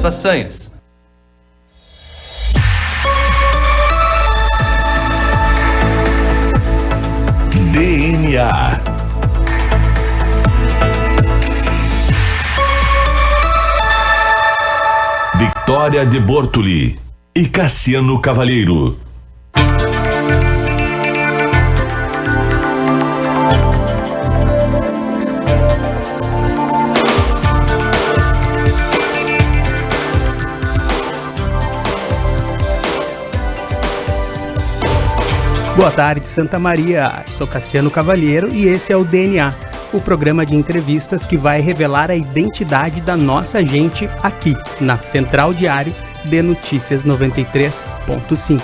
façanhas. DNA. Victoria de Bortoli e Cassiano Cavalheiro. Boa tarde, Santa Maria. Sou Cassiano Cavalheiro e esse é o DNA, o programa de entrevistas que vai revelar a identidade da nossa gente aqui, na Central Diário de Notícias 93.5.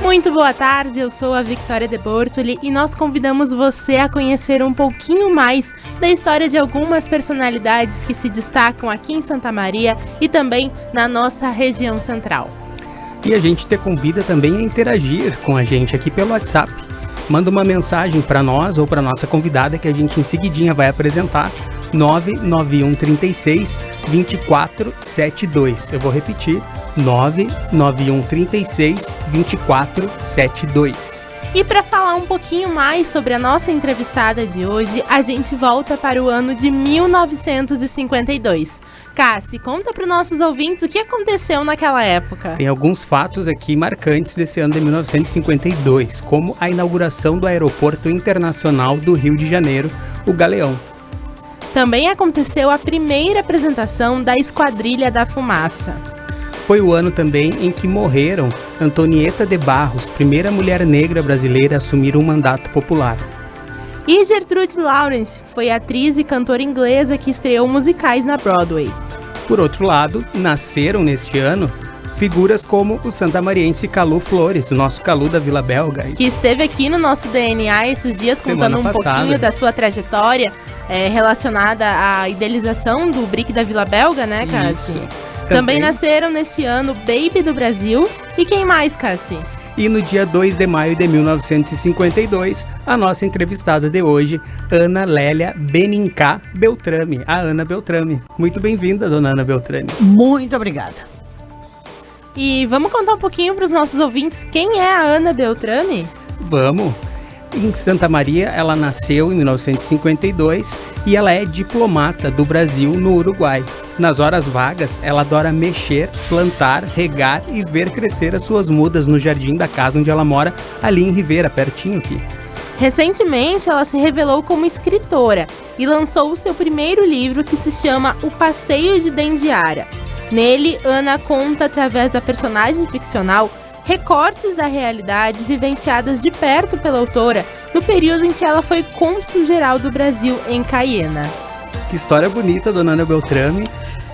Muito boa tarde, eu sou a Victoria de Bortoli e nós convidamos você a conhecer um pouquinho mais da história de algumas personalidades que se destacam aqui em Santa Maria e também na nossa região central. E a gente te convida também a interagir com a gente aqui pelo WhatsApp. Manda uma mensagem para nós ou para nossa convidada que a gente em seguidinha vai apresentar. 99136 2472. Eu vou repetir. 99136 2472. E para falar um pouquinho mais sobre a nossa entrevistada de hoje, a gente volta para o ano de 1952. Cassi, conta para os nossos ouvintes o que aconteceu naquela época. Tem alguns fatos aqui marcantes desse ano de 1952, como a inauguração do Aeroporto Internacional do Rio de Janeiro, o Galeão. Também aconteceu a primeira apresentação da Esquadrilha da Fumaça. Foi o ano também em que morreram Antonieta de Barros, primeira mulher negra brasileira a assumir um mandato popular. E Gertrude Lawrence foi atriz e cantora inglesa que estreou musicais na Broadway. Por outro lado, nasceram neste ano figuras como o santamariense Calu Flores, o nosso Calu da Vila Belga. Que esteve aqui no nosso DNA esses dias contando um pouquinho da sua trajetória relacionada à idealização do BRIC da Vila Belga, né, Cassi? Isso. Também nasceram neste ano Baby do Brasil e quem mais, Cassi? E no dia 2 de maio de 1952, a nossa entrevistada de hoje, Ana Lélia Benincá Beltrame, a Ana Beltrame. Muito bem-vinda, dona Ana Beltrame. Muito obrigada. E vamos contar um pouquinho para os nossos ouvintes quem é a Ana Beltrame? Vamos! Em Santa Maria, ela nasceu em 1952 e ela é diplomata do Brasil no Uruguai. Nas horas vagas, ela adora mexer, plantar, regar e ver crescer as suas mudas no jardim da casa onde ela mora, ali em Rivera, pertinho aqui. Recentemente, ela se revelou como escritora e lançou o seu primeiro livro que se chama O Passeio de Dendiara. Nele, Ana conta, através da personagem ficcional, recortes da realidade vivenciadas de perto pela autora no período em que ela foi cônsul-geral do Brasil em Caiena. Que história bonita, dona Ana Beltrame.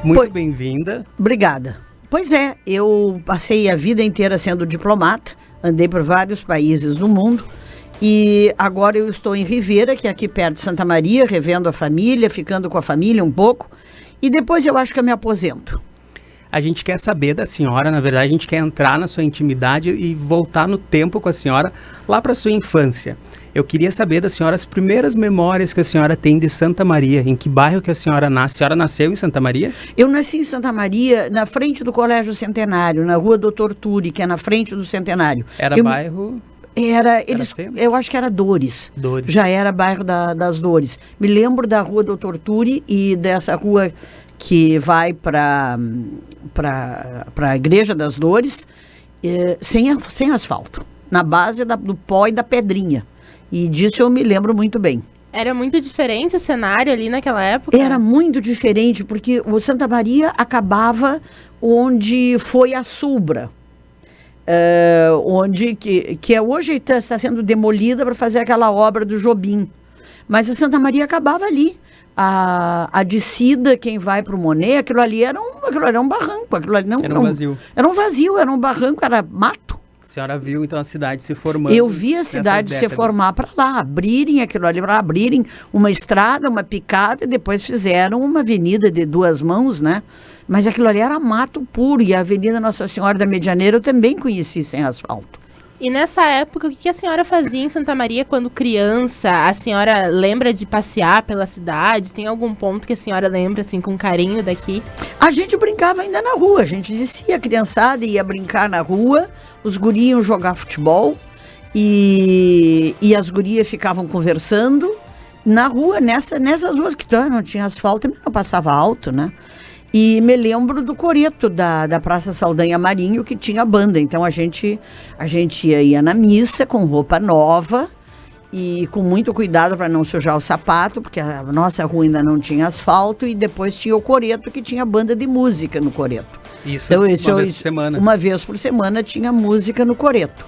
Muito bem-vinda. Obrigada. Pois é, eu passei a vida inteira sendo diplomata, andei por vários países do mundo e agora eu estou em Rivera, que é aqui perto de Santa Maria, revendo a família, ficando com a família um pouco e depois eu acho que eu me aposento. A gente quer saber da senhora, na verdade a gente quer entrar na sua intimidade e voltar no tempo com a senhora, lá para sua infância. Eu queria saber da senhora as primeiras memórias que a senhora tem de Santa Maria, em que bairro que a senhora nasce? A senhora nasceu em Santa Maria? Eu nasci em Santa Maria, na frente do Colégio Centenário, na rua Doutor Turi, que é na frente do Centenário. Bairro... Eu acho que era Dores. Já era bairro das Dores. Me lembro da rua Doutor Turi e dessa rua que vai para a Igreja das Dores, sem asfalto, na base do pó e da pedrinha. E disso eu me lembro muito bem. Era muito diferente o cenário ali naquela época? Era muito diferente, porque o Santa Maria acabava onde foi a Subra. Onde que hoje está sendo demolida para fazer aquela obra do Jobim. Mas a Santa Maria acabava ali. A descida, quem vai para o Monet, aquilo ali era um barranco. Aquilo ali era um vazio. Era um vazio, era um barranco, era mato. A senhora viu então a cidade se formando? Eu vi a cidade se formar para lá, abrirem aquilo ali, para abrirem uma estrada, uma picada, e depois fizeram uma avenida de duas mãos, né? Mas aquilo ali era mato puro, e a Avenida Nossa Senhora da Medianeira eu também conheci sem asfalto. E nessa época, o que a senhora fazia em Santa Maria quando criança? A senhora lembra de passear pela cidade? Tem algum ponto que a senhora lembra, assim, com carinho daqui? A gente brincava ainda na rua, a gente descia, a criançada ia brincar na rua, os guris iam jogar futebol e as gurias ficavam conversando na rua, nessas ruas que não tinha asfalto, não passava alto, né? E me lembro do coreto da Praça Saldanha Marinho, que tinha banda. Então a gente ia na missa com roupa nova e com muito cuidado para não sujar o sapato, porque a nossa rua ainda não tinha asfalto, e depois tinha o coreto, que tinha banda de música no coreto. Isso, então, uma vez por semana. Uma vez por semana tinha música no coreto.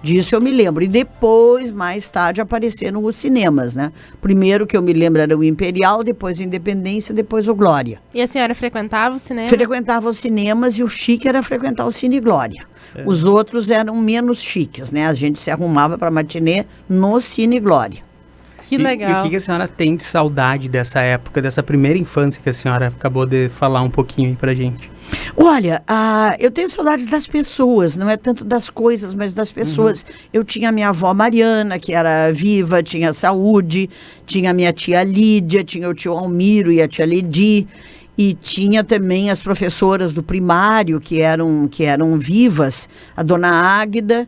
Disso eu me lembro. E depois, mais tarde, apareceram os cinemas, né? Primeiro que eu me lembro era o Imperial, depois o Independência, depois o Glória. E a senhora frequentava o cinema? Frequentava os cinemas, e o chique era frequentar o Cine Glória. Os outros eram menos chiques, né? A gente se arrumava para matinê no Cine Glória. Que legal. E o que a senhora tem de saudade dessa época, dessa primeira infância que a senhora acabou de falar um pouquinho aí pra gente? Olha, eu tenho saudade das pessoas, não é tanto das coisas, mas das pessoas. Eu tinha a minha avó Mariana, que era viva, tinha saúde, tinha a minha tia Lídia, tinha o tio Almiro e a tia Ledi, e tinha também as professoras do primário que eram vivas, a dona Águida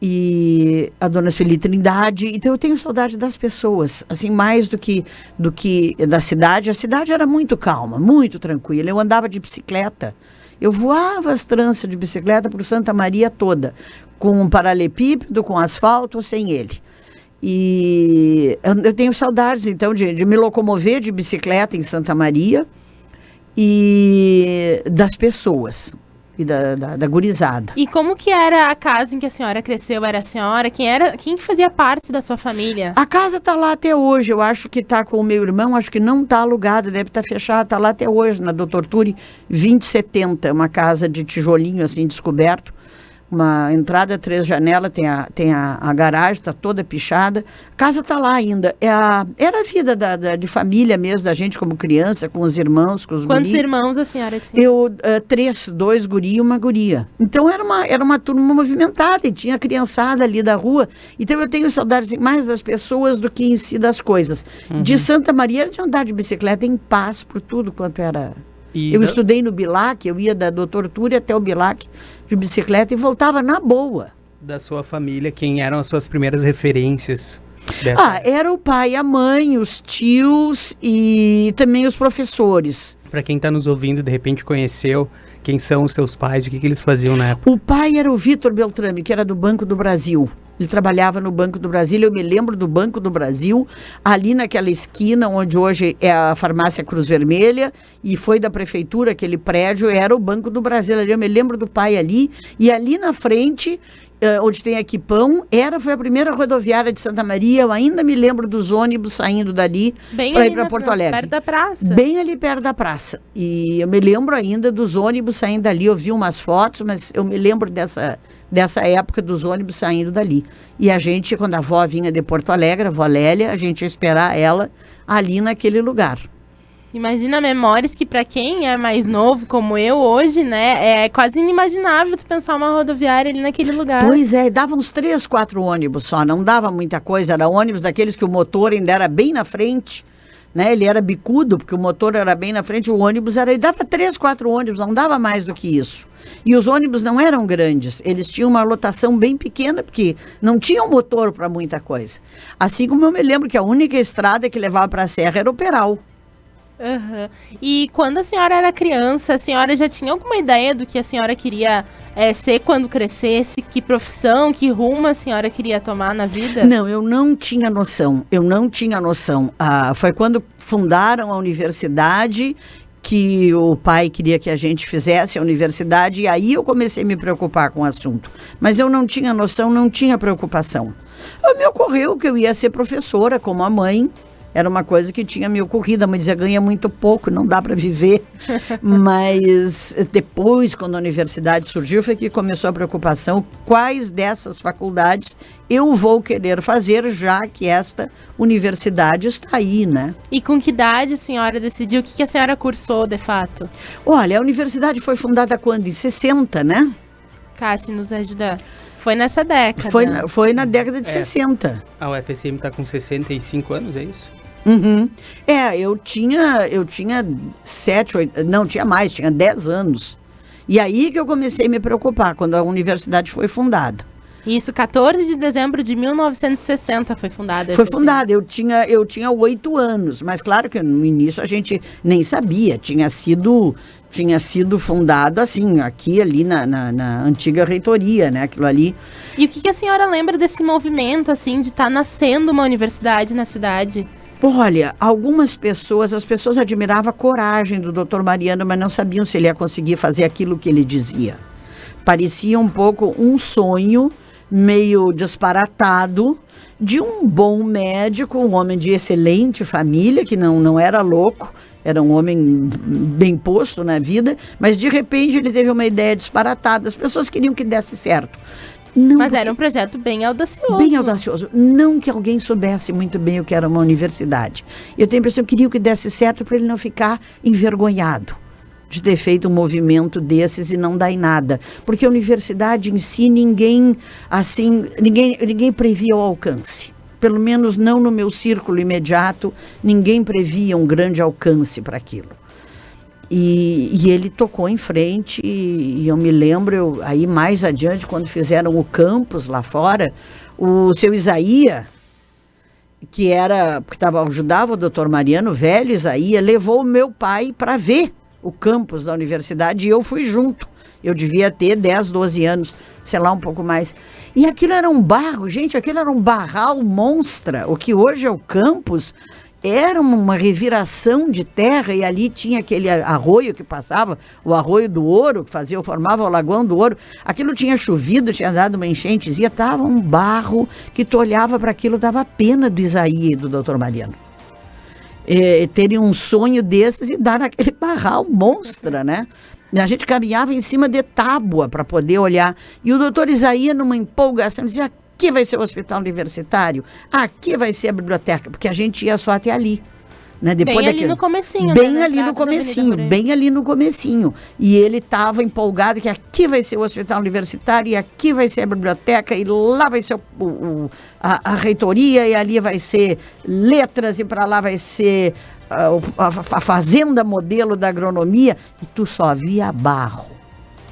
e a dona Sueli Trindade. Então eu tenho saudade das pessoas, assim, mais do que da cidade. A cidade era muito calma, muito tranquila. Eu andava de bicicleta, eu voava as tranças de bicicleta por Santa Maria toda, com um paralelepípedo, com asfalto ou sem ele. E eu tenho saudades, então, de me locomover de bicicleta em Santa Maria e das pessoas. E da gurizada. E como que era a casa em que a senhora cresceu? Era a senhora? Quem fazia parte da sua família? A casa tá lá até hoje. Eu acho que tá com o meu irmão, acho que não tá alugada, deve estar fechada, tá lá até hoje, na Doutor Turi 2070, uma casa de tijolinho assim descoberto. Uma entrada, 3 janelas, tem a garagem, está toda pichada. A casa está lá ainda. Era a vida de família mesmo, da gente como criança, com os irmãos, com os guris. Quantos irmãos a senhora tinha? Eu, 3, 2 guri e uma guria. Então era uma turma movimentada e tinha criançada ali da rua. Então eu tenho saudades mais das pessoas do que em si das coisas. De Santa Maria era de andar de bicicleta em paz por tudo quanto era... Eu estudei no Bilac, eu ia da Doutor Turi até o Bilac de bicicleta e voltava na boa. Da sua família, quem eram as suas primeiras referências? Era o pai, a mãe, os tios e também os professores. Para quem está nos ouvindo, de repente conheceu, quem são os seus pais, o que eles faziam na época? O pai era o Vitor Beltrame, que era do Banco do Brasil. Ele trabalhava no Banco do Brasil, eu me lembro do Banco do Brasil, ali naquela esquina onde hoje é a farmácia Cruz Vermelha, e foi da prefeitura, aquele prédio, era o Banco do Brasil ali, eu me lembro do pai ali, e ali na frente, onde tem Equipão, foi a primeira rodoviária de Santa Maria, eu ainda me lembro dos ônibus saindo dali para ir para Porto Alegre. Perto da praça. Bem ali perto da praça, e eu me lembro ainda dos ônibus saindo dali, eu vi umas fotos, mas eu me lembro dessa época dos ônibus saindo dali. E a gente, quando a avó vinha de Porto Alegre, a avó Lélia, a gente ia esperar ela ali naquele lugar. Imagina memórias que para quem é mais novo, como eu hoje, né, é quase inimaginável tu pensar uma rodoviária ali naquele lugar. Pois é, dava uns 3, 4 ônibus só, não dava muita coisa, era ônibus daqueles que o motor ainda era bem na frente, né, ele era bicudo, porque o motor era bem na frente, o ônibus dava 3, 4 ônibus, não dava mais do que isso. E os ônibus não eram grandes, eles tinham uma lotação bem pequena, porque não tinham motor para muita coisa. Assim como eu me lembro que a única estrada que levava para a Serra era o Peral. E quando a senhora era criança, a senhora já tinha alguma ideia do que a senhora queria ser quando crescesse? Que profissão, que rumo a senhora queria tomar na vida? Não, eu não tinha noção, foi quando fundaram a universidade que o pai queria que a gente fizesse a universidade, e aí eu comecei a me preocupar com o assunto. Mas eu não tinha noção, não tinha preocupação. Me ocorreu que eu ia ser professora, como a mãe. Era uma coisa que tinha me ocorrido. A mãe dizia, ganha muito pouco, não dá para viver. Mas depois, quando a universidade surgiu, foi que começou a preocupação. Quais dessas faculdades eu vou querer fazer, já que esta universidade está aí, né? E com que idade a senhora decidiu? O que a senhora cursou, de fato? Olha, a universidade foi fundada quando? Em 60, né? Cássia, nos ajuda. Foi nessa década. Foi na década de 60. A UFSM está com 65 anos, é isso? Uhum. Eu tinha 7, 8, não, tinha mais, tinha 10 anos. E aí que eu comecei a me preocupar, quando a universidade foi fundada. Isso, 14 de dezembro de 1960 foi fundada. Foi fundada, eu tinha 8 anos, mas claro que no início a gente nem sabia, tinha sido fundado assim, aqui ali na antiga reitoria, né, aquilo ali. E o que a senhora lembra desse movimento, assim, de estar nascendo uma universidade na cidade? Olha, as pessoas admiravam a coragem do Dr. Mariano, mas não sabiam se ele ia conseguir fazer aquilo que ele dizia. Parecia um pouco um sonho meio disparatado de um bom médico, um homem de excelente família, que não era louco, era um homem bem posto na vida, mas de repente ele teve uma ideia disparatada. As pessoas queriam que desse certo. Mas era um projeto bem audacioso. Bem audacioso. Não que alguém soubesse muito bem o que era uma universidade. Eu tenho a impressão que queriam que desse certo para ele não ficar envergonhado de ter feito um movimento desses e não dar em nada. Porque a universidade em si, ninguém previa o alcance. Pelo menos não no meu círculo imediato, ninguém previa um grande alcance para aquilo. E ele tocou em frente, e eu me lembro, aí mais adiante, quando fizeram o campus lá fora, o seu Isaías, que ajudava o doutor Mariano, o velho Isaías, levou o meu pai para ver o campus da universidade, e eu fui junto. Eu devia ter 10, 12 anos, sei lá, um pouco mais. E aquilo era um barro, gente, aquilo era um barral monstra. O que hoje é o campus era uma reviração de terra, e ali tinha aquele arroio que passava, o Arroio do Ouro, que formava o Lagoão do Ouro. Aquilo tinha chovido, tinha dado uma enchentezia, estava um barro que tu olhava para aquilo, dava pena do Isaías e do doutor Mariano. Terem um sonho desses e dar aquele barral monstra, né? E a gente caminhava em cima de tábua para poder olhar. E o doutor Isaías, numa empolgação, dizia: aqui vai ser o hospital universitário, aqui vai ser a biblioteca, porque a gente ia só até ali. Né? Depois bem ali no comecinho. Bem ali no comecinho. E ele estava empolgado que aqui vai ser o hospital universitário, e aqui vai ser a biblioteca, e lá vai ser a reitoria, e ali vai ser letras, e para lá vai ser a fazenda modelo da agronomia, e tu só via barro.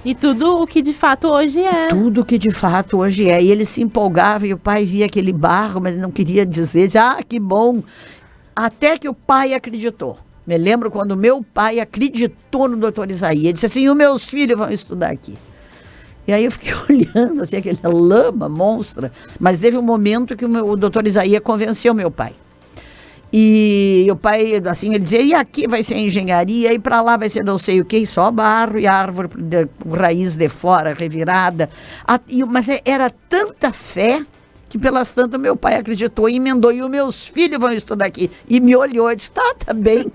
E tudo o que de fato hoje é. Tudo o que de fato hoje é. E ele se empolgava, e o pai via aquele barro, mas não queria dizer, que bom. Até que o pai acreditou. Me lembro quando meu pai acreditou no doutor Isaías. Ele disse assim: os meus filhos vão estudar aqui. E aí eu fiquei olhando, assim, aquela lama monstra. Mas teve um momento que o doutor Isaías convenceu meu pai. E o pai, assim, ele dizia: e aqui vai ser engenharia, e para lá vai ser não sei o que, só barro e árvore com raiz de fora, revirada. Mas era tanta fé que pelas tantas meu pai acreditou e emendou: e os meus filhos vão estudar aqui. E me olhou e disse: tá bem.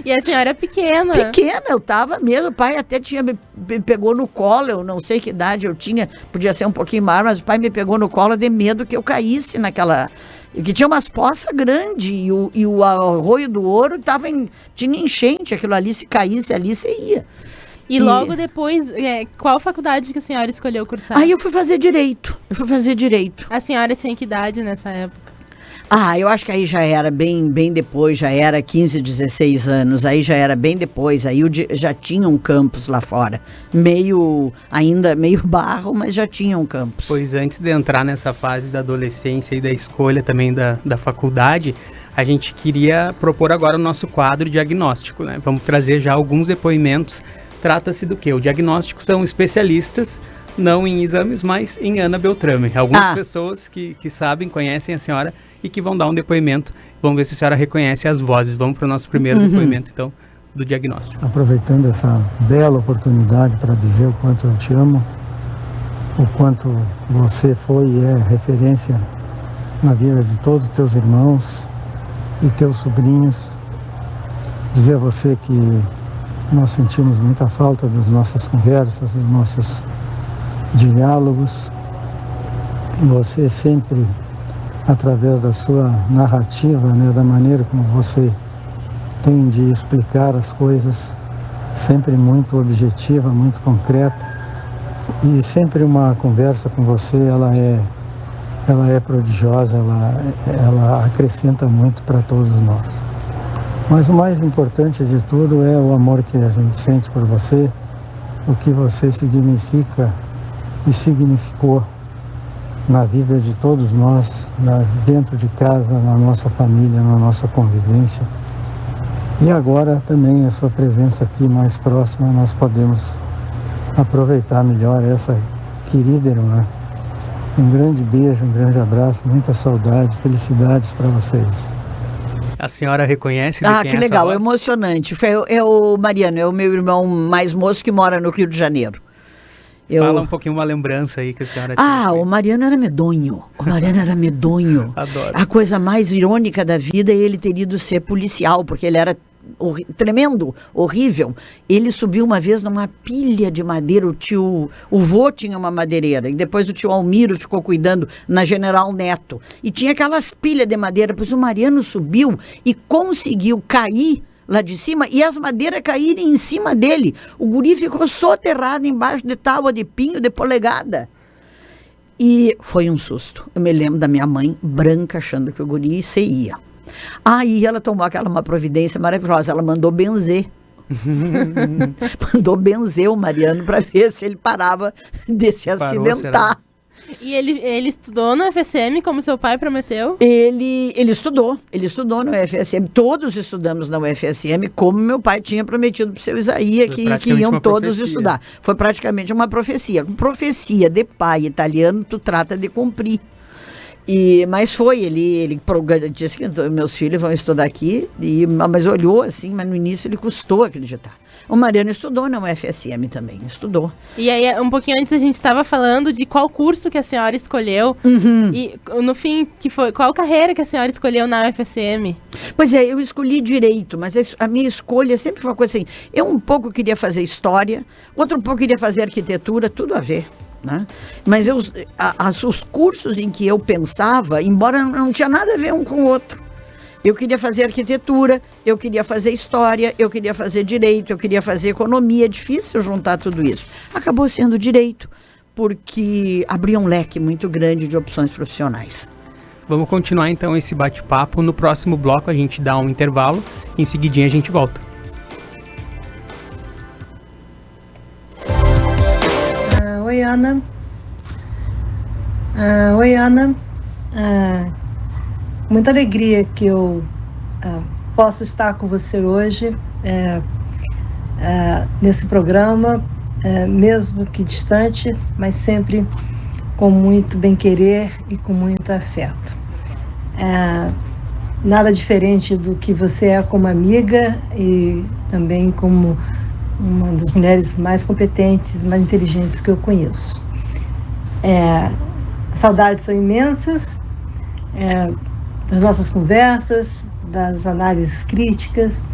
E a senhora é pequena. Pequena, eu estava mesmo. O pai até me pegou no colo, eu não sei que idade eu tinha, podia ser um pouquinho maior, mas o pai me pegou no colo de medo que eu caísse naquela... Que tinha umas poças grandes, e o Arroio do Ouro tinha enchente, aquilo ali, se caísse ali, você ia. E logo depois, qual faculdade que a senhora escolheu cursar? Aí eu fui fazer Direito. A senhora tinha que idade nessa época? Eu acho que aí já era bem depois, já era 15, 16 anos, aí já era bem depois, aí já tinha um campus lá fora, ainda meio barro, mas já tinha um campus. Pois antes de entrar nessa fase da adolescência e da escolha também da faculdade, a gente queria propor agora o nosso quadro diagnóstico, né? Vamos trazer já alguns depoimentos. Trata-se do quê? O diagnóstico são especialistas, não em exames, mas em Ana Beltrame. Algumas pessoas que sabem, conhecem a senhora e que vão dar um depoimento. Vamos ver se a senhora reconhece as vozes. Vamos para o nosso primeiro depoimento, então, do diagnóstico. Aproveitando essa bela oportunidade para dizer o quanto eu te amo, o quanto você foi e é referência na vida de todos os teus irmãos e teus sobrinhos. Dizer a você que nós sentimos muita falta das nossas conversas, dos nossos diálogos. Você sempre, através da sua narrativa, né, da maneira como você tem de explicar as coisas, sempre muito objetiva, muito concreta, E sempre uma conversa com você, ela é prodigiosa, ela acrescenta muito para todos nós. Mas o mais importante de tudo é o amor que a gente sente por você, o que você significa e significou na vida de todos nós, dentro de casa, na nossa família, na nossa convivência. E agora também a sua presença aqui mais próxima, nós podemos aproveitar melhor essa querida irmã. Um grande beijo, um grande abraço, muita saudade, felicidades para vocês. A senhora reconhece de quem que é legal, essa voz? Emocionante. É o Mariano, é o meu irmão mais moço que mora no Rio de Janeiro. Fala um pouquinho uma lembrança aí que a senhora tinha. O Mariano era medonho. Adoro. A coisa mais irônica da vida é ele ter ido ser policial, porque ele era tremendo, horrível. Ele subiu uma vez numa pilha de madeira, o vô tinha uma madeireira, e depois o tio Almiro ficou cuidando na General Neto. E tinha aquelas pilhas de madeira, pois o Mariano subiu e conseguiu cair lá de cima e as madeiras caírem em cima dele. O guri ficou soterrado embaixo de tábua de pinho de polegada. E foi um susto. Eu me lembro da minha mãe branca achando que o guri ia. Aí ela tomou uma providência maravilhosa. Ela mandou benzer. Mandou benzer o Mariano para ver se ele parava de se acidentar. E ele estudou no UFSM, como seu pai prometeu? Ele estudou no UFSM. Todos estudamos na UFSM, como meu pai tinha prometido para o seu Isaías, que iam todos estudar. Foi praticamente uma profecia. Profecia de pai italiano, tu trata de cumprir. Mas ele disse que meus filhos vão estudar aqui, mas olhou assim, mas no início ele custou acreditar. O Mariano estudou na UFSM também, estudou. E aí, um pouquinho antes a gente estava falando de qual curso que a senhora escolheu, e no fim, qual carreira que a senhora escolheu na UFSM? Pois é, eu escolhi Direito, mas a minha escolha sempre foi uma coisa assim, eu um pouco queria fazer História, outro um pouco queria fazer Arquitetura, tudo a ver. Né? Mas os cursos em que eu pensava, embora não tinha nada a ver um com o outro, eu queria fazer Arquitetura, eu queria fazer História, eu queria fazer Direito, eu queria fazer Economia. É difícil juntar tudo isso. Acabou sendo Direito, porque abria um leque muito grande de opções profissionais. Vamos continuar então esse bate-papo. No próximo bloco a gente dá um intervalo, em seguidinha a gente volta. Oi, Ana. Muita alegria que eu posso estar com você hoje nesse programa, mesmo que distante, mas sempre com muito bem-querer e com muito afeto. Nada diferente do que você é como amiga e também como uma das mulheres mais competentes, mais inteligentes que eu conheço. Saudades são imensas, das nossas conversas, das análises críticas,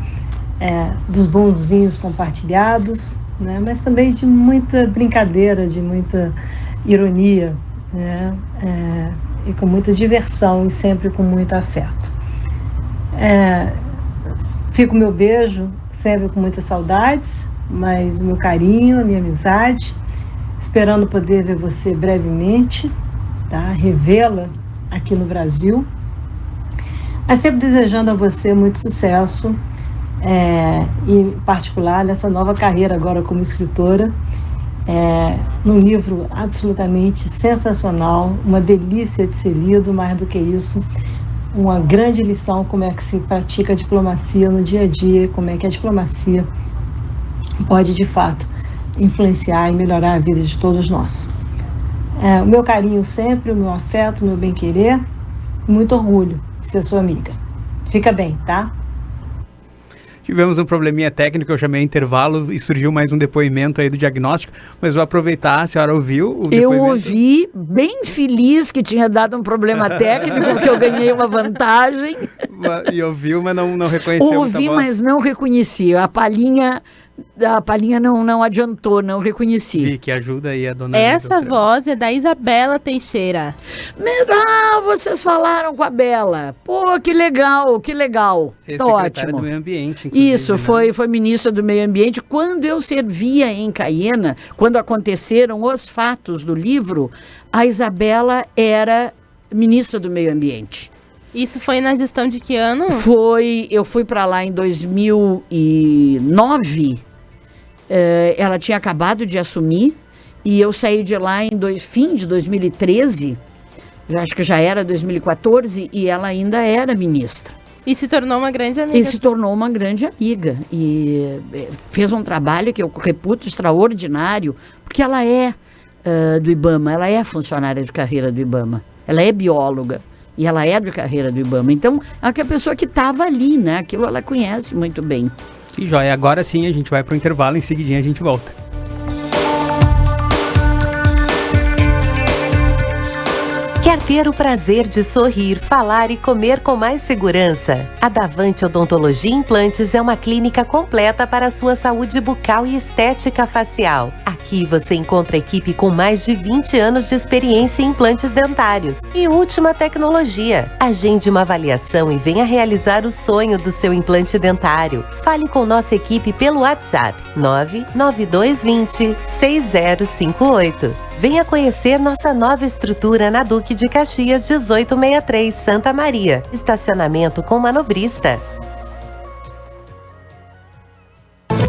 dos bons vinhos compartilhados, né, mas também de muita brincadeira, de muita ironia, né, e com muita diversão e sempre com muito afeto. Fica o meu beijo sempre com muitas saudades, mas o meu carinho, a minha amizade, esperando poder ver você brevemente, tá? Revê-la aqui no Brasil, mas sempre desejando a você muito sucesso, e em particular nessa nova carreira agora como escritora, num livro absolutamente sensacional, uma delícia de ser lido, mais do que isso, uma grande lição como é que se pratica a diplomacia no dia a dia, como é que a diplomacia pode de fato influenciar e melhorar a vida de todos nós. O meu carinho sempre, o meu afeto, o meu bem-querer, muito orgulho de ser sua amiga. Fica bem, tá? Tivemos um probleminha técnico, eu chamei intervalo e surgiu mais um depoimento aí do diagnóstico, mas vou aproveitar, a senhora ouviu o depoimento? Eu ouvi, bem feliz que tinha dado um problema técnico, porque eu ganhei uma vantagem. E ouviu, mas não reconheceu. Ouvi, mas não reconheci. A palhinha A palhinha não adiantou, não reconheci. Vi que ajuda aí a dona Essa voz é da Isabela Teixeira. Vocês falaram com a Bela. Pô, que legal, que legal. Tá ótimo. do Meio Ambiente. Isso, foi ministra do Meio Ambiente. Quando eu servia em Caiena, quando aconteceram os fatos do livro, a Isabela era ministra do Meio Ambiente. Isso foi na gestão de que ano? Eu fui para lá em 2009. Ela tinha acabado de assumir e eu saí de lá em fim de 2013. Acho que já era 2014 e ela ainda era ministra. E se tornou uma grande amiga. E fez um trabalho que eu reputo extraordinário, porque ela é do IBAMA, ela é funcionária de carreira do IBAMA, ela é bióloga. E ela é de carreira do IBAMA. Então, é a pessoa que estava ali, né? Aquilo ela conhece muito bem. Que joia. Agora sim, a gente vai para o intervalo. Em seguidinha a gente volta. Quer ter o prazer de sorrir, falar e comer com mais segurança? A Davante Odontologia e Implantes é uma clínica completa para a sua saúde bucal e estética facial. Aqui você encontra equipe com mais de 20 anos de experiência em implantes dentários e última tecnologia. Agende uma avaliação e venha realizar o sonho do seu implante dentário. Fale com nossa equipe pelo WhatsApp 99220 6058. Venha conhecer nossa nova estrutura na Duque de Caxias 1863, Santa Maria. Estacionamento com manobrista.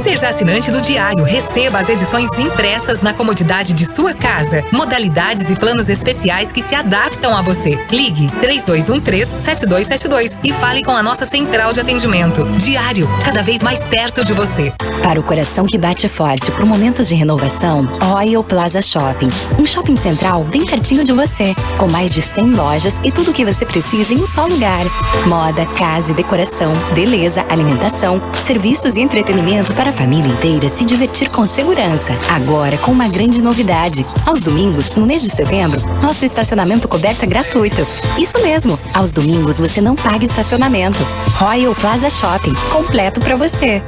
Seja assinante do Diário, receba as edições impressas na comodidade de sua casa. Modalidades e planos especiais que se adaptam a você. Ligue 3213-7272 e fale com a nossa central de atendimento. Diário, cada vez mais perto de você. Para o coração que bate forte por momentos de renovação, Royal Plaza Shopping. Um shopping central bem pertinho de você, com mais de 100 lojas e tudo o que você precisa em um só lugar. Moda, casa e decoração, beleza, alimentação, serviços e entretenimento para a família inteira se divertir com segurança. Agora com uma grande novidade. Aos domingos, no mês de setembro, nosso estacionamento coberto é gratuito. Isso mesmo, aos domingos você não paga estacionamento. Royal Plaza Shopping, completo para você.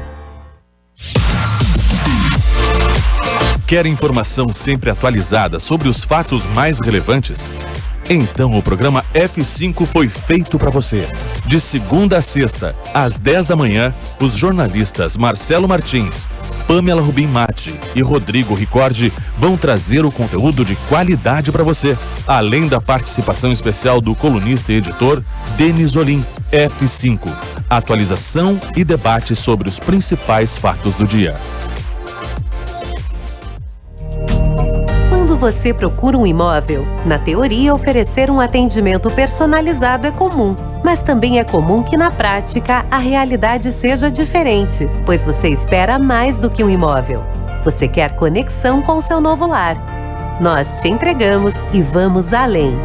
Quer informação sempre atualizada sobre os fatos mais relevantes? Então o programa F5 foi feito para você. De segunda a sexta, às 10 da manhã, os jornalistas Marcelo Martins, Pamela Rubim Mati e Rodrigo Ricordi vão trazer o conteúdo de qualidade para você, além da participação especial do colunista e editor Denis Olim. F5, atualização e debate sobre os principais fatos do dia. Quando você procura um imóvel, na teoria oferecer um atendimento personalizado é comum, mas também é comum que na prática a realidade seja diferente, pois você espera mais do que um imóvel. Você quer conexão com seu novo lar. Nós te entregamos e vamos além.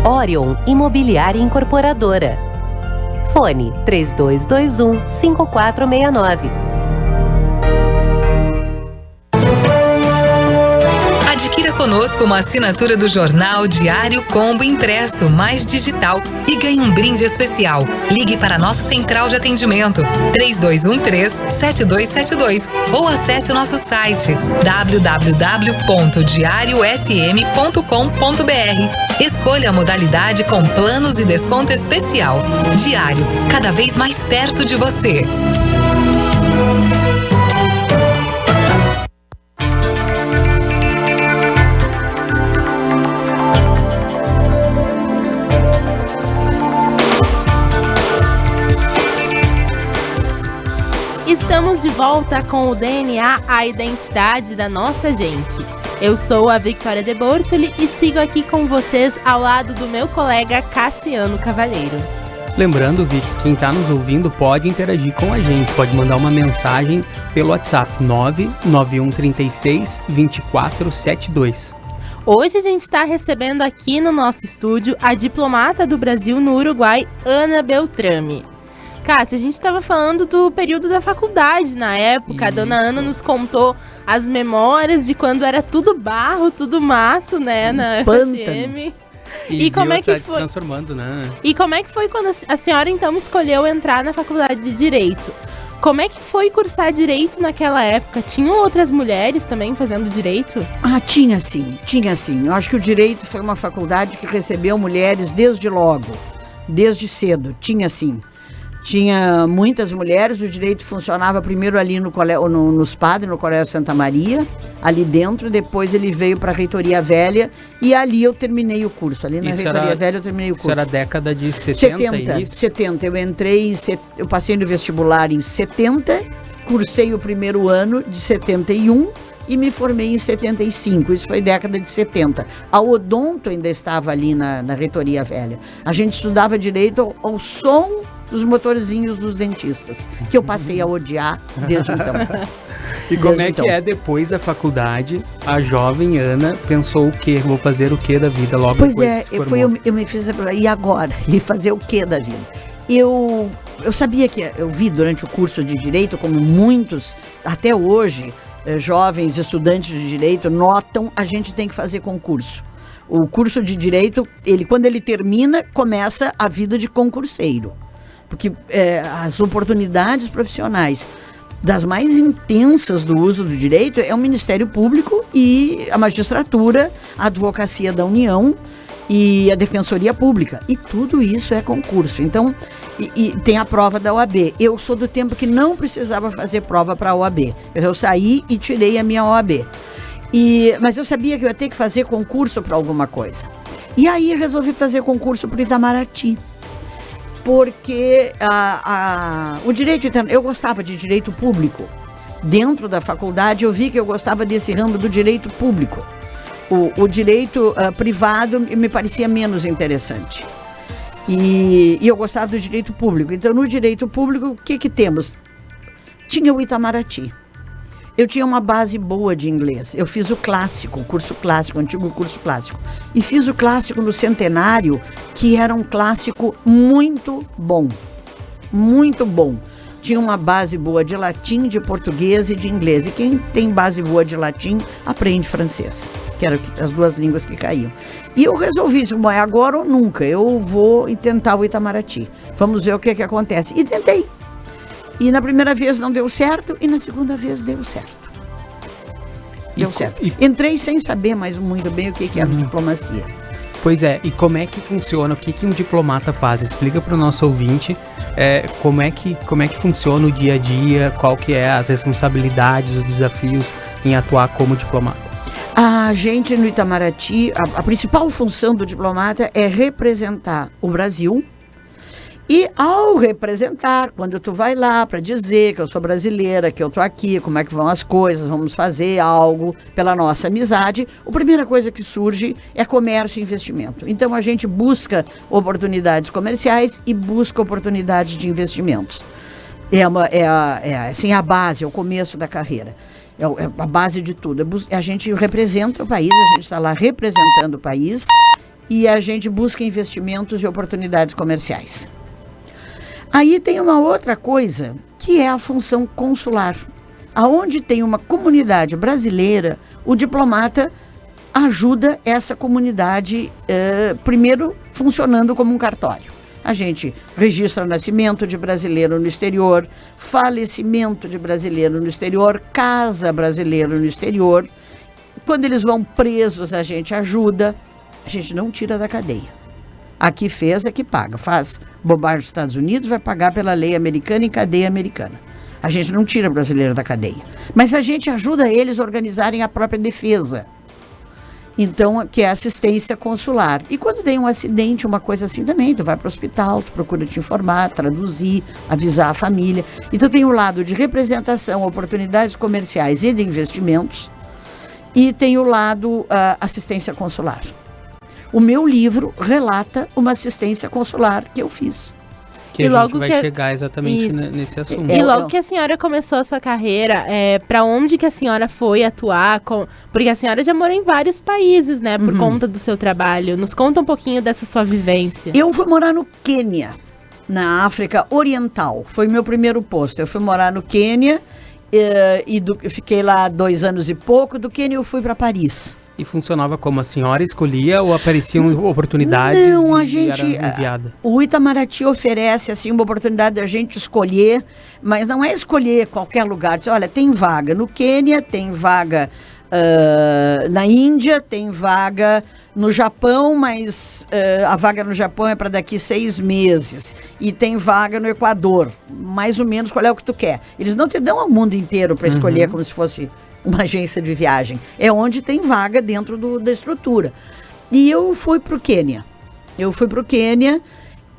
Orion Imobiliária Incorporadora. Fone 3221-5469. Adquira conosco uma assinatura do jornal Diário Combo Impresso mais digital e ganhe um brinde especial. Ligue para a nossa central de atendimento 3213-7272 ou acesse o nosso site www.diariosm.com.br. Escolha a modalidade com planos e desconto especial. Diário, cada vez mais perto de você. Estamos de volta com o DNA, a identidade da nossa gente. Eu sou a Victoria de Bortoli e sigo aqui com vocês ao lado do meu colega Cassiano Cavalheiro. Lembrando, Vic, quem está nos ouvindo pode interagir com a gente, pode mandar uma mensagem pelo WhatsApp 99136-2472. Hoje a gente está recebendo aqui no nosso estúdio a diplomata do Brasil no Uruguai, Ana Beltrame. Cássia, a gente estava falando do período da faculdade na época. Isso. A dona Ana nos contou as memórias de quando era tudo barro, tudo mato, né, na FSM. E como é que foi? Se transformando, né? E como é que foi quando a senhora então escolheu entrar na faculdade de Direito? Como é que foi cursar direito naquela época? Tinham outras mulheres também fazendo direito? Ah, tinha sim. Eu acho que o direito foi uma faculdade que recebeu mulheres desde logo, desde cedo. Tinha sim. Tinha muitas mulheres, o direito funcionava primeiro ali nos padres, no Colégio Santa Maria, ali dentro, depois ele veio para a Reitoria Velha e ali eu terminei o curso, ali na Reitoria Velha eu terminei o curso. Isso era década de 70, 70, eu passei no vestibular em 70, cursei o primeiro ano de 71 e me formei em 75, isso foi década de 70. A Odonto ainda estava ali na Reitoria Velha, a gente estudava direito ao som dos motorzinhos dos dentistas, que eu passei a odiar desde então. E como é que é depois da faculdade, a jovem Ana pensou o quê? Vou fazer o quê da vida logo depois que se formou? Eu me fiz, e agora? E fazer o quê da vida? Eu sabia que, eu vi durante o curso de Direito, como muitos, até hoje, jovens estudantes de Direito notam, a gente tem que fazer concurso. O curso de Direito, quando ele termina, começa a vida de concurseiro. Porque as oportunidades profissionais das mais intensas do uso do direito é o Ministério Público e a magistratura, a Advocacia da União e a Defensoria Pública. E tudo isso é concurso. Então, e tem a prova da OAB. Eu sou do tempo que não precisava fazer prova para a OAB. Eu saí e tirei a minha OAB. Mas eu sabia que eu ia ter que fazer concurso para alguma coisa. E aí resolvi fazer concurso para o Itamaraty. Porque o direito, eu gostava de direito público. Dentro da faculdade eu vi que eu gostava desse ramo do direito público. O direito privado me parecia menos interessante. E eu gostava do direito público. Então no direito público, o que temos? Tinha o Itamaraty. Eu tinha uma base boa de inglês. Eu fiz o clássico, o curso clássico, o antigo curso clássico. E fiz o clássico no Centenário, que era um clássico muito bom. Muito bom. Tinha uma base boa de latim, de português e de inglês. E quem tem base boa de latim, aprende francês, que eram as duas línguas que caíam. E eu resolvi, bom, é agora ou nunca. Eu vou tentar o Itamaraty. Vamos ver o que acontece. E tentei. E na primeira vez não deu certo, e na segunda vez deu certo. Deu certo. Entrei sem saber mais muito bem o que era diplomacia. Pois é, e como é que funciona, o que um diplomata faz? Explica para o nosso ouvinte como é que funciona o dia a dia, qual que é as responsabilidades, os desafios em atuar como diplomata. A gente no Itamaraty, a principal função do diplomata é representar o Brasil. E ao representar, quando tu vai lá para dizer que eu sou brasileira, que eu tô aqui, como é que vão as coisas, vamos fazer algo pela nossa amizade, a primeira coisa que surge é comércio e investimento. Então a gente busca oportunidades comerciais e busca oportunidades de investimentos. Assim, a base, é o começo da carreira. É a base de tudo. A gente representa o país, a gente está lá representando o país e a gente busca investimentos e oportunidades comerciais. Aí tem uma outra coisa, que é a função consular. Aonde tem uma comunidade brasileira, o diplomata ajuda essa comunidade, primeiro, funcionando como um cartório. A gente registra nascimento de brasileiro no exterior, falecimento de brasileiro no exterior, casa brasileiro no exterior. Quando eles vão presos, a gente ajuda, a gente não tira da cadeia. Aqui fez é que paga, faz bobagem nos Estados Unidos, vai pagar pela lei americana em cadeia americana. A gente não tira brasileiro da cadeia. Mas a gente ajuda eles a organizarem a própria defesa. Então, que é assistência consular. E quando tem um acidente, uma coisa assim também, tu vai para o hospital, tu procura te informar, traduzir, avisar a família. Então tem o lado de representação, oportunidades comerciais e de investimentos. E tem o lado assistência consular. O meu livro relata uma assistência consular que eu fiz. Que a gente vai chegar exatamente nesse assunto. E logo que a senhora começou a sua carreira, para onde que a senhora foi atuar? Porque a senhora já morou em vários países, né? Por conta do seu trabalho. Nos conta um pouquinho dessa sua vivência. Eu fui morar no Quênia, na África Oriental. Foi meu primeiro posto. Eu fui morar no Quênia fiquei lá 2 anos e pouco. Do Quênia eu fui para Paris. E funcionava como? A senhora escolhia ou apareciam oportunidades? Não, a gente... era enviada? O Itamaraty oferece, assim, uma oportunidade da gente escolher, mas não é escolher qualquer lugar. Diz, olha, tem vaga no Quênia, tem vaga na Índia, tem vaga no Japão, mas a vaga no Japão é para daqui 6 meses. E tem vaga no Equador. Mais ou menos qual é o que tu quer. Eles não te dão o mundo inteiro para escolher como se fosse uma agência de viagem. É onde tem vaga dentro da estrutura. E eu fui para o Quênia.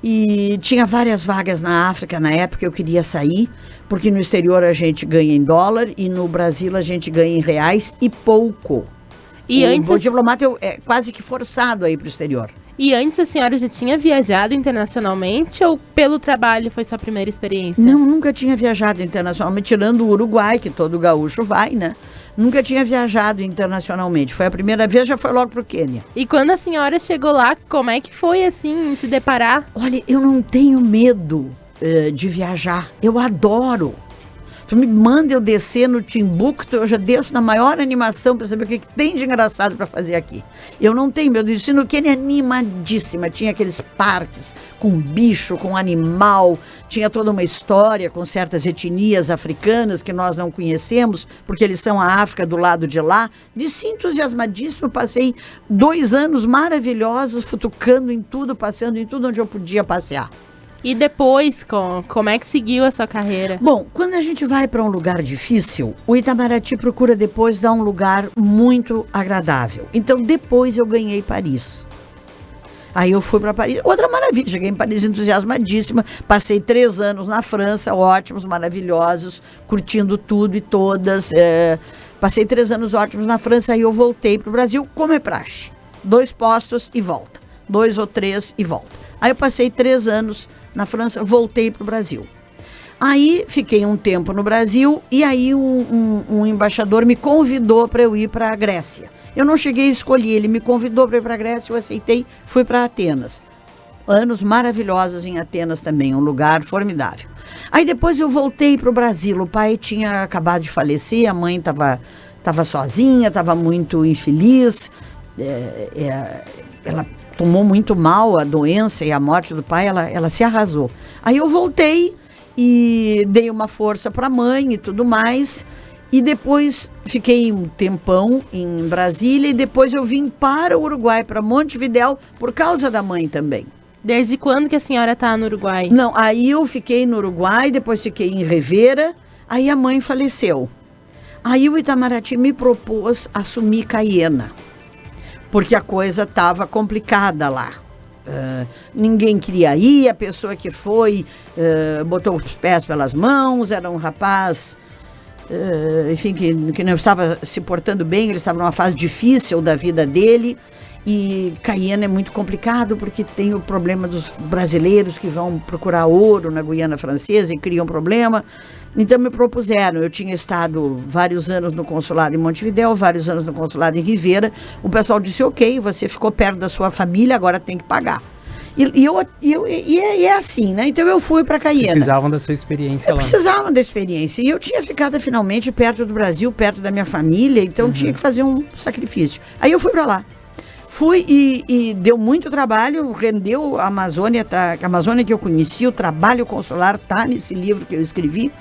E tinha várias vagas na África. Na época eu queria sair, porque no exterior a gente ganha em dólar e no Brasil a gente ganha em reais e pouco. E antes... O diplomata é quase que forçado a ir para o exterior. E antes a senhora já tinha viajado internacionalmente ou pelo trabalho foi sua primeira experiência? Não, nunca tinha viajado internacionalmente, tirando o Uruguai, que todo gaúcho vai, né? Nunca tinha viajado internacionalmente. Foi a primeira vez, já foi logo pro Quênia. E quando a senhora chegou lá, como é que foi, assim, se deparar? Olha, eu não tenho medo de viajar. Eu adoro. Tu me manda eu descer no Timbuktu, eu já desço na maior animação para saber o que tem de engraçado para fazer aqui. Eu não tenho medo disso. No Quênia, animadíssima. Tinha aqueles parques com bicho, com animal. Tinha toda uma história com certas etnias africanas que nós não conhecemos, porque eles são a África do lado de lá. Disse entusiasmadíssimo, passei 2 anos maravilhosos, futucando em tudo, passeando em tudo onde eu podia passear. E depois, como é que seguiu a sua carreira? Bom, quando a gente vai para um lugar difícil, o Itamaraty procura depois dar um lugar muito agradável. Então, depois eu ganhei Paris. Aí eu fui para Paris, outra maravilha, cheguei em Paris entusiasmadíssima, passei 3 anos na França, ótimos, maravilhosos, curtindo tudo e todas. Passei 3 anos ótimos na França, aí eu voltei para o Brasil, como é praxe. 2 postos e volta, 2 ou 3 e volta. Aí eu passei 3 anos na França, voltei para o Brasil. Aí fiquei um tempo no Brasil e aí um embaixador me convidou para eu ir para a Grécia. Eu não cheguei a escolher, ele me convidou para ir para a Grécia, eu aceitei, fui para Atenas. Anos maravilhosos em Atenas também, um lugar formidável. Aí depois eu voltei para o Brasil, o pai tinha acabado de falecer, a mãe estava sozinha, estava muito infeliz, ela tomou muito mal a doença e a morte do pai, ela se arrasou. Aí eu voltei e dei uma força para a mãe e tudo mais, e depois fiquei um tempão em Brasília e depois eu vim para o Uruguai, para Montevidéu, por causa da mãe também. Desde quando que a senhora está no Uruguai? Não, aí eu fiquei no Uruguai, depois fiquei em Rivera, aí a mãe faleceu. Aí o Itamaraty me propôs assumir Caiena, porque a coisa estava complicada lá. Ninguém queria ir, a pessoa que foi botou os pés pelas mãos, era um rapaz, enfim, que não estava se portando bem, ele estava numa fase difícil da vida dele, e Caiena é muito complicado porque tem o problema dos brasileiros que vão procurar ouro na Guiana Francesa e criam problema. Então me propuseram, eu tinha estado vários anos no consulado em Montevidéu, vários anos no consulado em Rivera, o pessoal disse, ok, você ficou perto da sua família, agora tem que pagar. E é assim, né? Então eu fui para Caiena. Precisavam da sua experiência lá. Precisavam da experiência. E eu tinha ficado finalmente perto do Brasil, perto da minha família, então tinha que fazer um sacrifício. Aí eu fui para lá. Fui e deu muito trabalho, rendeu a Amazônia, a Amazônia que eu conheci, o trabalho consular tá nesse livro que eu escrevi.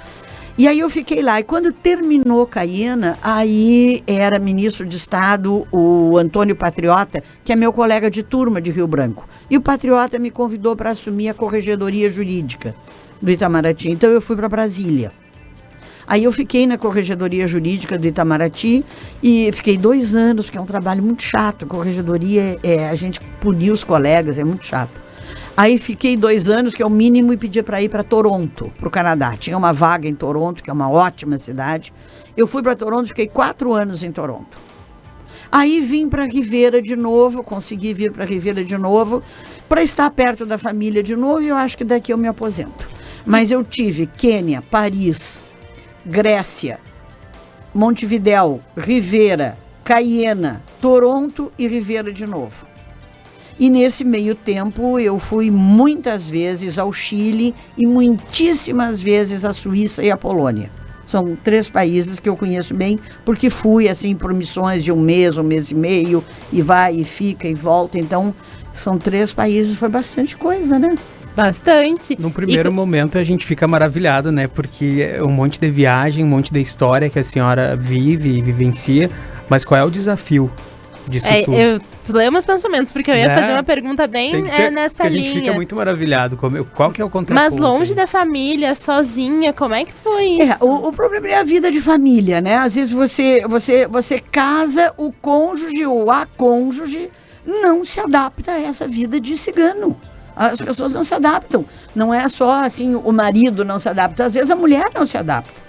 E aí eu fiquei lá. E quando terminou Caiena, aí era ministro de Estado o Antônio Patriota, que é meu colega de turma de Rio Branco. E o Patriota me convidou para assumir a Corregedoria Jurídica do Itamaraty. Então eu fui para Brasília. Aí eu fiquei na Corregedoria Jurídica do Itamaraty e fiquei 2 anos, que é um trabalho muito chato. Corregedoria a gente punir os colegas, é muito chato. Aí fiquei 2 anos, que é o mínimo, e pedi para ir para Toronto, para o Canadá. Tinha uma vaga em Toronto, que é uma ótima cidade. Eu fui para Toronto, fiquei 4 anos em Toronto. Aí vim para Rivera de novo, consegui vir para Rivera de novo, para estar perto da família de novo, e eu acho que daqui eu me aposento. Mas eu tive Quênia, Paris, Grécia, Montevidéu, Rivera, Caiena, Toronto e Rivera de novo. E nesse meio tempo eu fui muitas vezes ao Chile e muitíssimas vezes à Suíça e à Polônia. São 3 países que eu conheço bem, porque fui assim por missões de um mês e meio, e vai e fica e volta. Então, são 3 países, foi bastante coisa, né? Bastante. No primeiro momento a gente fica maravilhado, né? Porque é um monte de viagem, um monte de história que a senhora vive e vivencia. Mas qual é o desafio disso tudo? Tu leu meus pensamentos, porque eu ia fazer uma pergunta bem nessa linha. A gente fica muito maravilhado. Qual que é o contraponto? Mas longe da família, sozinha, como é que foi isso? O problema é a vida de família, né? Às vezes você casa, o cônjuge ou a cônjuge não se adapta a essa vida de cigano. As pessoas não se adaptam. Não é só assim, o marido não se adapta. Às vezes a mulher não se adapta.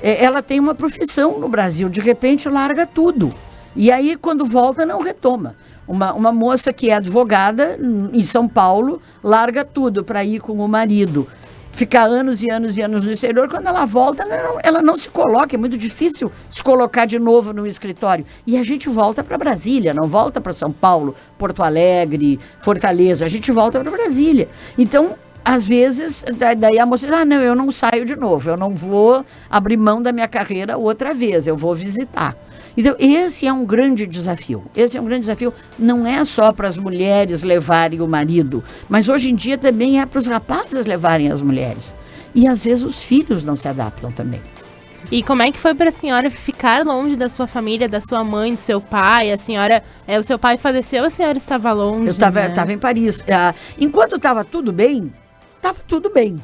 Ela tem uma profissão no Brasil, de repente larga tudo. E aí, quando volta, não retoma. Uma moça que é advogada em São Paulo, larga tudo para ir com o marido. Fica anos e anos e anos no exterior. Quando ela volta, ela não se coloca. É muito difícil se colocar de novo no escritório. E a gente volta para Brasília, não volta para São Paulo, Porto Alegre, Fortaleza. A gente volta para Brasília. Então, às vezes, daí a moça diz, não, eu não saio de novo. Eu não vou abrir mão da minha carreira outra vez. Eu vou visitar. Então, esse é um grande desafio. Esse é um grande desafio, não é só para as mulheres levarem o marido, mas hoje em dia também é para os rapazes levarem as mulheres. E às vezes os filhos não se adaptam também. E como é que foi para a senhora ficar longe da sua família, da sua mãe, do seu pai? A senhora, o seu pai faleceu, a senhora estava longe? Eu estava em Paris. Enquanto estava tudo bem, estava tudo bem.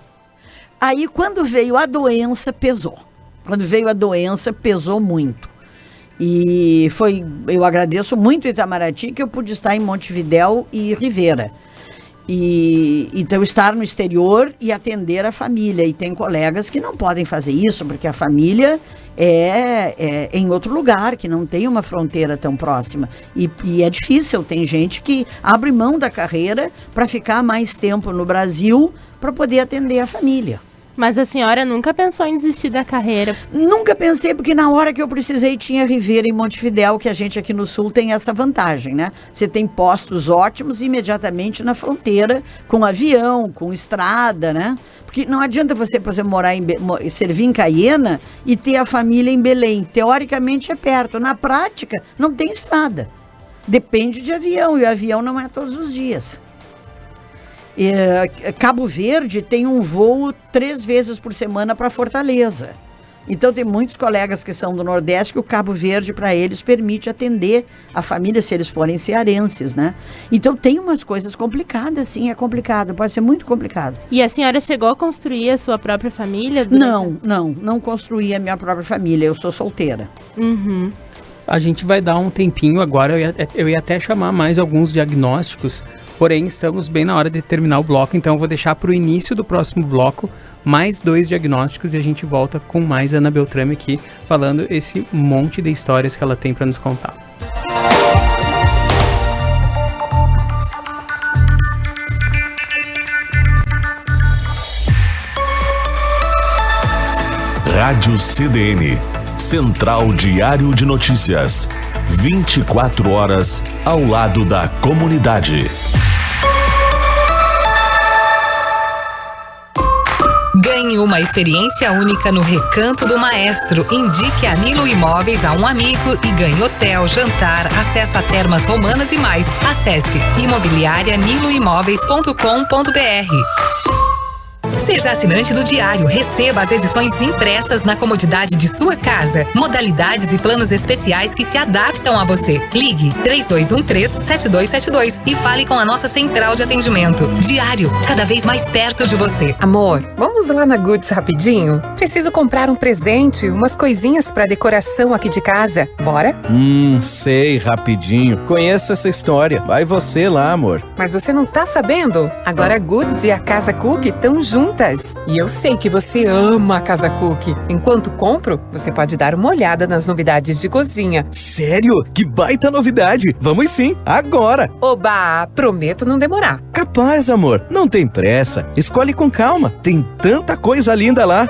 Aí quando veio a doença, pesou. Quando veio a doença, pesou muito. E eu agradeço muito Itamaraty que eu pude estar em Montevidéu e Rivera. Então estar no exterior e atender a família. E tem colegas que não podem fazer isso, porque a família é em outro lugar, que não tem uma fronteira tão próxima. E é difícil, tem gente que abre mão da carreira para ficar mais tempo no Brasil para poder atender a família. Mas a senhora nunca pensou em desistir da carreira? Nunca pensei, porque na hora que eu precisei tinha Rivera em Montevidéu, que a gente aqui no Sul tem essa vantagem, né? Você tem postos ótimos imediatamente na fronteira, com avião, com estrada, né? Porque não adianta você, por exemplo, servir em Caiena e ter a família em Belém. Teoricamente é perto, na prática não tem estrada. Depende de avião, e o avião não é todos os dias. Cabo Verde tem um voo 3 vezes por semana para Fortaleza. Então tem muitos colegas que são do Nordeste que o Cabo Verde para eles permite atender a família se eles forem cearenses, né? Então tem umas coisas complicadas, sim, é complicado, pode ser muito complicado. E a senhora chegou a construir a sua própria família? Não construí a minha própria família, eu sou solteira. Uhum. A gente vai dar um tempinho agora, eu ia até chamar mais alguns diagnósticos. Porém, estamos bem na hora de terminar o bloco, então eu vou deixar para o início do próximo bloco mais 2 diagnósticos e a gente volta com mais Ana Beltrame aqui, falando esse monte de histórias que ela tem para nos contar. Rádio CDN, Central Diário de Notícias. 24 horas ao lado da comunidade. Ganhe uma experiência única no Recanto do Maestro. Indique a Nilo Imóveis a um amigo e ganhe hotel, jantar, acesso a termas romanas e mais. Acesse imobiliarianiloimóveis.com.br. Seja assinante do Diário, receba as edições impressas na comodidade de sua casa. Modalidades e planos especiais que se adaptam a você. Ligue 3213-7272 e fale com a nossa central de atendimento. Diário, cada vez mais perto de você. Amor, vamos lá na Goods rapidinho? Preciso comprar um presente, umas coisinhas pra decoração aqui de casa. Bora? Sei, rapidinho. Conheço essa história. Vai você lá, amor. Mas você não tá sabendo? Agora a Goods e a Casa Cook estão juntas. E eu sei que você ama a Casa Cook. Enquanto compro, você pode dar uma olhada nas novidades de cozinha. Sério? Que baita novidade! Vamos sim, agora! Oba, prometo não demorar. Capaz, amor. Não tem pressa. Escolhe com calma. Tem tanta coisa linda lá.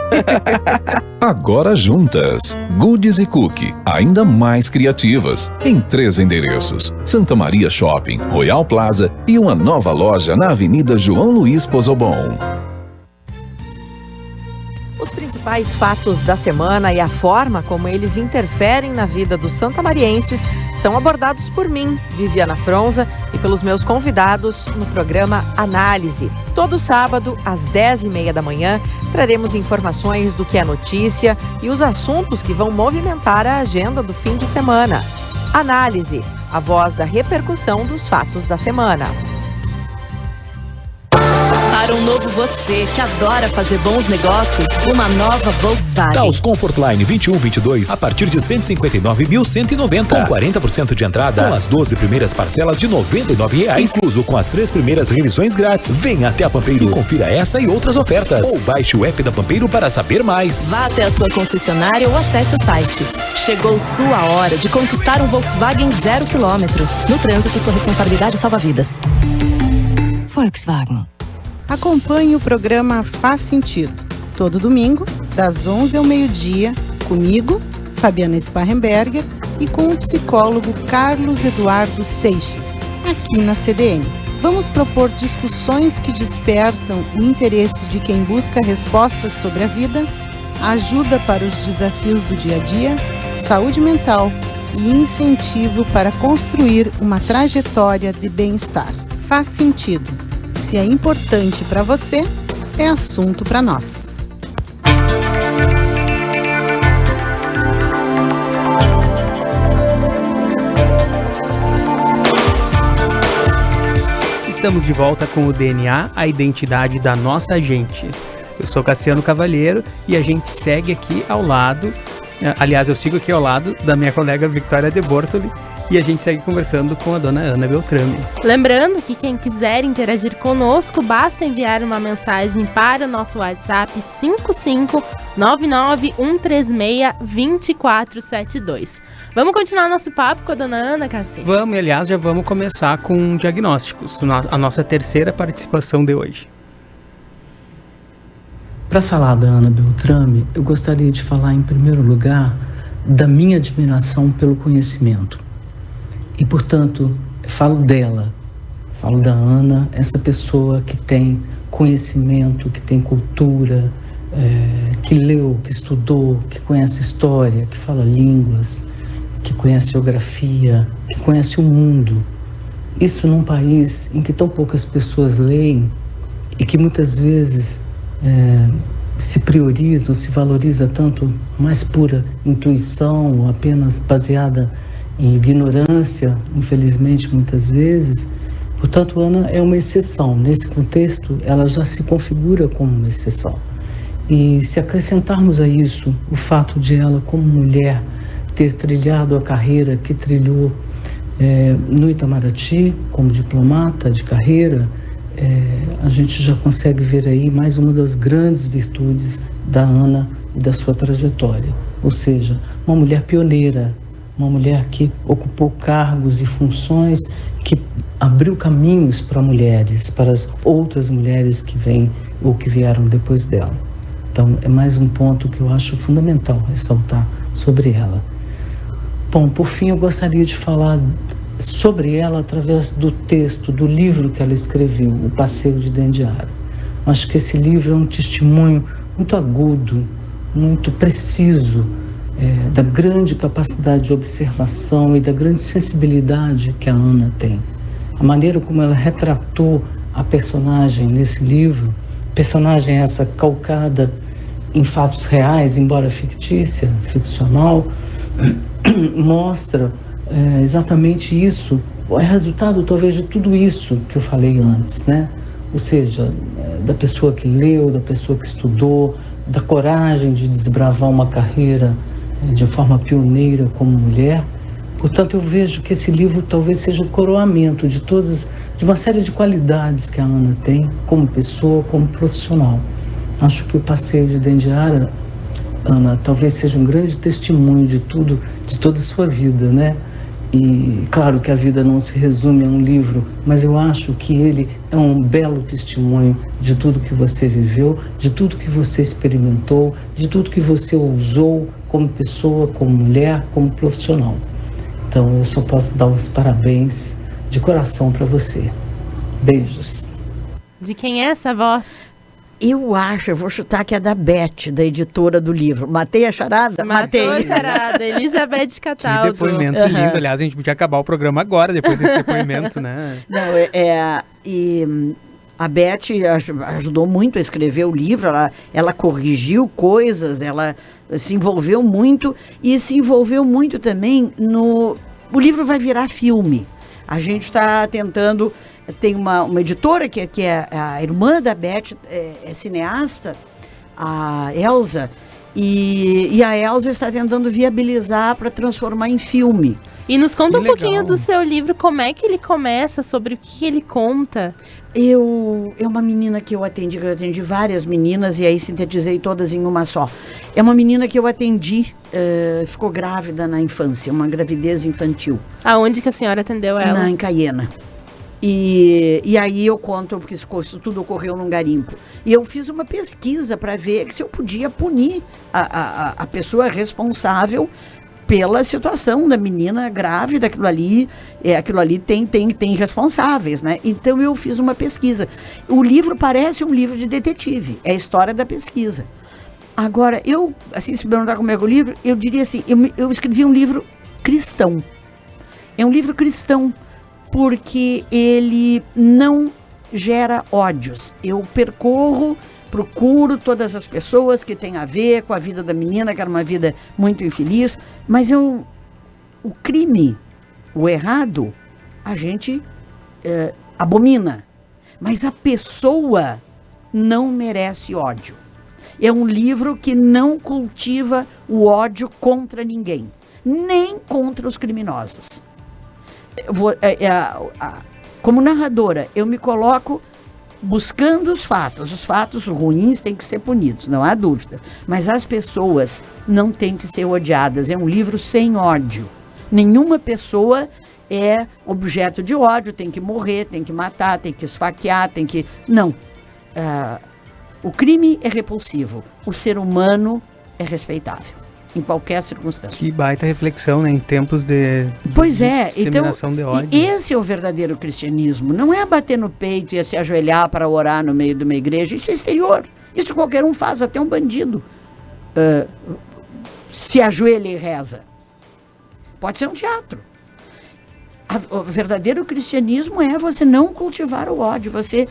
Agora juntas. Goods e Cook, ainda mais criativas. Em 3 endereços. Santa Maria Shopping, Royal Plaza e uma nova loja na Avenida João Luiz Pozobon. Os principais fatos da semana e a forma como eles interferem na vida dos santamarienses são abordados por mim, Viviana Fronza, e pelos meus convidados no programa Análise. Todo sábado, às 10h30 da manhã, traremos informações do que é notícia e os assuntos que vão movimentar a agenda do fim de semana. Análise, a voz da repercussão dos fatos da semana. Para um novo você que adora fazer bons negócios, uma nova Volkswagen. Taos Comfortline 21-22 a partir de 159.190, com 40% de entrada, com as 12 primeiras parcelas de R$ 99,00, incluso com as 3 primeiras revisões grátis. Venha até a Pampeiro e confira essa e outras ofertas. Ou baixe o app da Pampeiro para saber mais. Vá até a sua concessionária ou acesse o site. Chegou sua hora de conquistar um Volkswagen 0 km. No trânsito, sua responsabilidade salva vidas. Volkswagen. Acompanhe o programa Faz Sentido, todo domingo, das 11 ao meio-dia, comigo, Fabiana Sparrenberger, e com o psicólogo Carlos Eduardo Seixas, aqui na CDN. Vamos propor discussões que despertam o interesse de quem busca respostas sobre a vida, ajuda para os desafios do dia a dia, saúde mental e incentivo para construir uma trajetória de bem-estar. Faz Sentido. Se é importante para você, é assunto para nós. Estamos de volta com o DNA, a identidade da nossa gente. Eu sou Cassiano Cavalheiro e a gente segue aqui ao lado, aliás, eu sigo aqui ao lado da minha colega Victoria De Bortoli, e a gente segue conversando com a dona Ana Beltrame. Lembrando que quem quiser interagir conosco, basta enviar uma mensagem para o nosso WhatsApp 55991362472. Vamos continuar nosso papo com a dona Ana, Cassi? Vamos, aliás, já vamos começar com diagnósticos, a nossa terceira participação de hoje. Para falar da Ana Beltrame, eu gostaria de falar em primeiro lugar da minha admiração pelo conhecimento. E, portanto, falo dela, falo da Ana, essa pessoa que tem conhecimento, que tem cultura, que leu, que estudou, que conhece história, que fala línguas, que conhece geografia, que conhece o mundo. Isso num país em que tão poucas pessoas leem e que muitas vezes se prioriza ou se valoriza tanto mais pura intuição, ou apenas baseada em ignorância, infelizmente, muitas vezes. Portanto, Ana é uma exceção. Nesse contexto, ela já se configura como uma exceção. E se acrescentarmos a isso o fato de ela, como mulher, ter trilhado a carreira que trilhou no Itamaraty, como diplomata de carreira, a gente já consegue ver aí mais uma das grandes virtudes da Ana e da sua trajetória. Ou seja, uma mulher pioneira, uma mulher que ocupou cargos e funções que abriu caminhos para mulheres, para as outras mulheres que vêm ou que vieram depois dela. Então, é mais um ponto que eu acho fundamental ressaltar sobre ela. Bom, por fim, eu gostaria de falar sobre ela através do texto, do livro que ela escreveu, O Passeio de Dendiara. Acho que esse livro é um testemunho muito agudo, muito preciso, da grande capacidade de observação e da grande sensibilidade que a Ana tem. A maneira como ela retratou a personagem nesse livro, personagem essa calcada em fatos reais, embora ficcional, mostra exatamente isso, é resultado talvez de tudo isso que eu falei antes, né? Ou seja, da pessoa que leu, da pessoa que estudou, da coragem de desbravar uma carreira de forma pioneira como mulher. Portanto, eu vejo que esse livro talvez seja o coroamento de uma série de qualidades que a Ana tem como pessoa, como profissional. Acho que O Passeio de Dendiara, Ana, talvez seja um grande testemunho de tudo, de toda a sua vida, né? E claro que a vida não se resume a um livro, mas eu acho que ele é um belo testemunho de tudo que você viveu, de tudo que você experimentou, de tudo que você ousou como pessoa, como mulher, como profissional. Então eu só posso dar os parabéns de coração para você. Beijos. De quem é essa voz? Eu vou chutar que é da Beth, da editora do livro. Matei a charada? Matou a charada, Elizabeth Cataldo. Que depoimento lindo, aliás, a gente podia acabar o programa agora, depois desse depoimento, né? Não, e a Beth ajudou muito a escrever o livro, ela corrigiu coisas, ela se envolveu muito, e se envolveu muito também no... O livro vai virar filme. A gente está tentando... Tem uma editora que é a irmã da Beth, é cineasta, a Elza, e a Elza está tentando viabilizar para transformar em filme. E nos conta pouquinho do seu livro, como é que ele começa, sobre o que ele conta? É uma menina que eu atendi várias meninas e aí sintetizei todas em uma só. É uma menina que eu atendi, ficou grávida na infância, uma gravidez infantil. Aonde que a senhora atendeu ela? Em Caiena. E aí eu conto, porque isso tudo ocorreu num garimpo. E eu fiz uma pesquisa para ver se eu podia punir a pessoa responsável pela situação da menina grávida. Aquilo ali tem responsáveis, né? Então eu fiz uma pesquisa. O livro parece um livro de detetive, é a história da pesquisa. Agora, se perguntar como é que o livro, eu diria assim, eu escrevi um livro cristão. É um livro cristão, porque ele não gera ódios. Eu procuro todas as pessoas que têm a ver com a vida da menina, que era uma vida muito infeliz, mas o crime, o errado, a gente abomina. Mas a pessoa não merece ódio. É um livro que não cultiva o ódio contra ninguém, nem contra os criminosos. Como narradora, eu me coloco buscando os fatos ruins têm que ser punidos, não há dúvida, mas as pessoas não têm que ser odiadas. É um livro sem ódio. Nenhuma pessoa é objeto de ódio, tem que morrer, tem que matar, tem que esfaquear, não. O crime é repulsivo, o ser humano é respeitável em qualquer circunstância. Que baita reflexão, né? Em tempos de disseminação de ódio. E esse é o verdadeiro cristianismo. Não é bater no peito e se ajoelhar para orar no meio de uma igreja. Isso é exterior. Isso qualquer um faz, até um bandido. Se ajoelha e reza. Pode ser um teatro. O verdadeiro cristianismo é você não cultivar o ódio. Você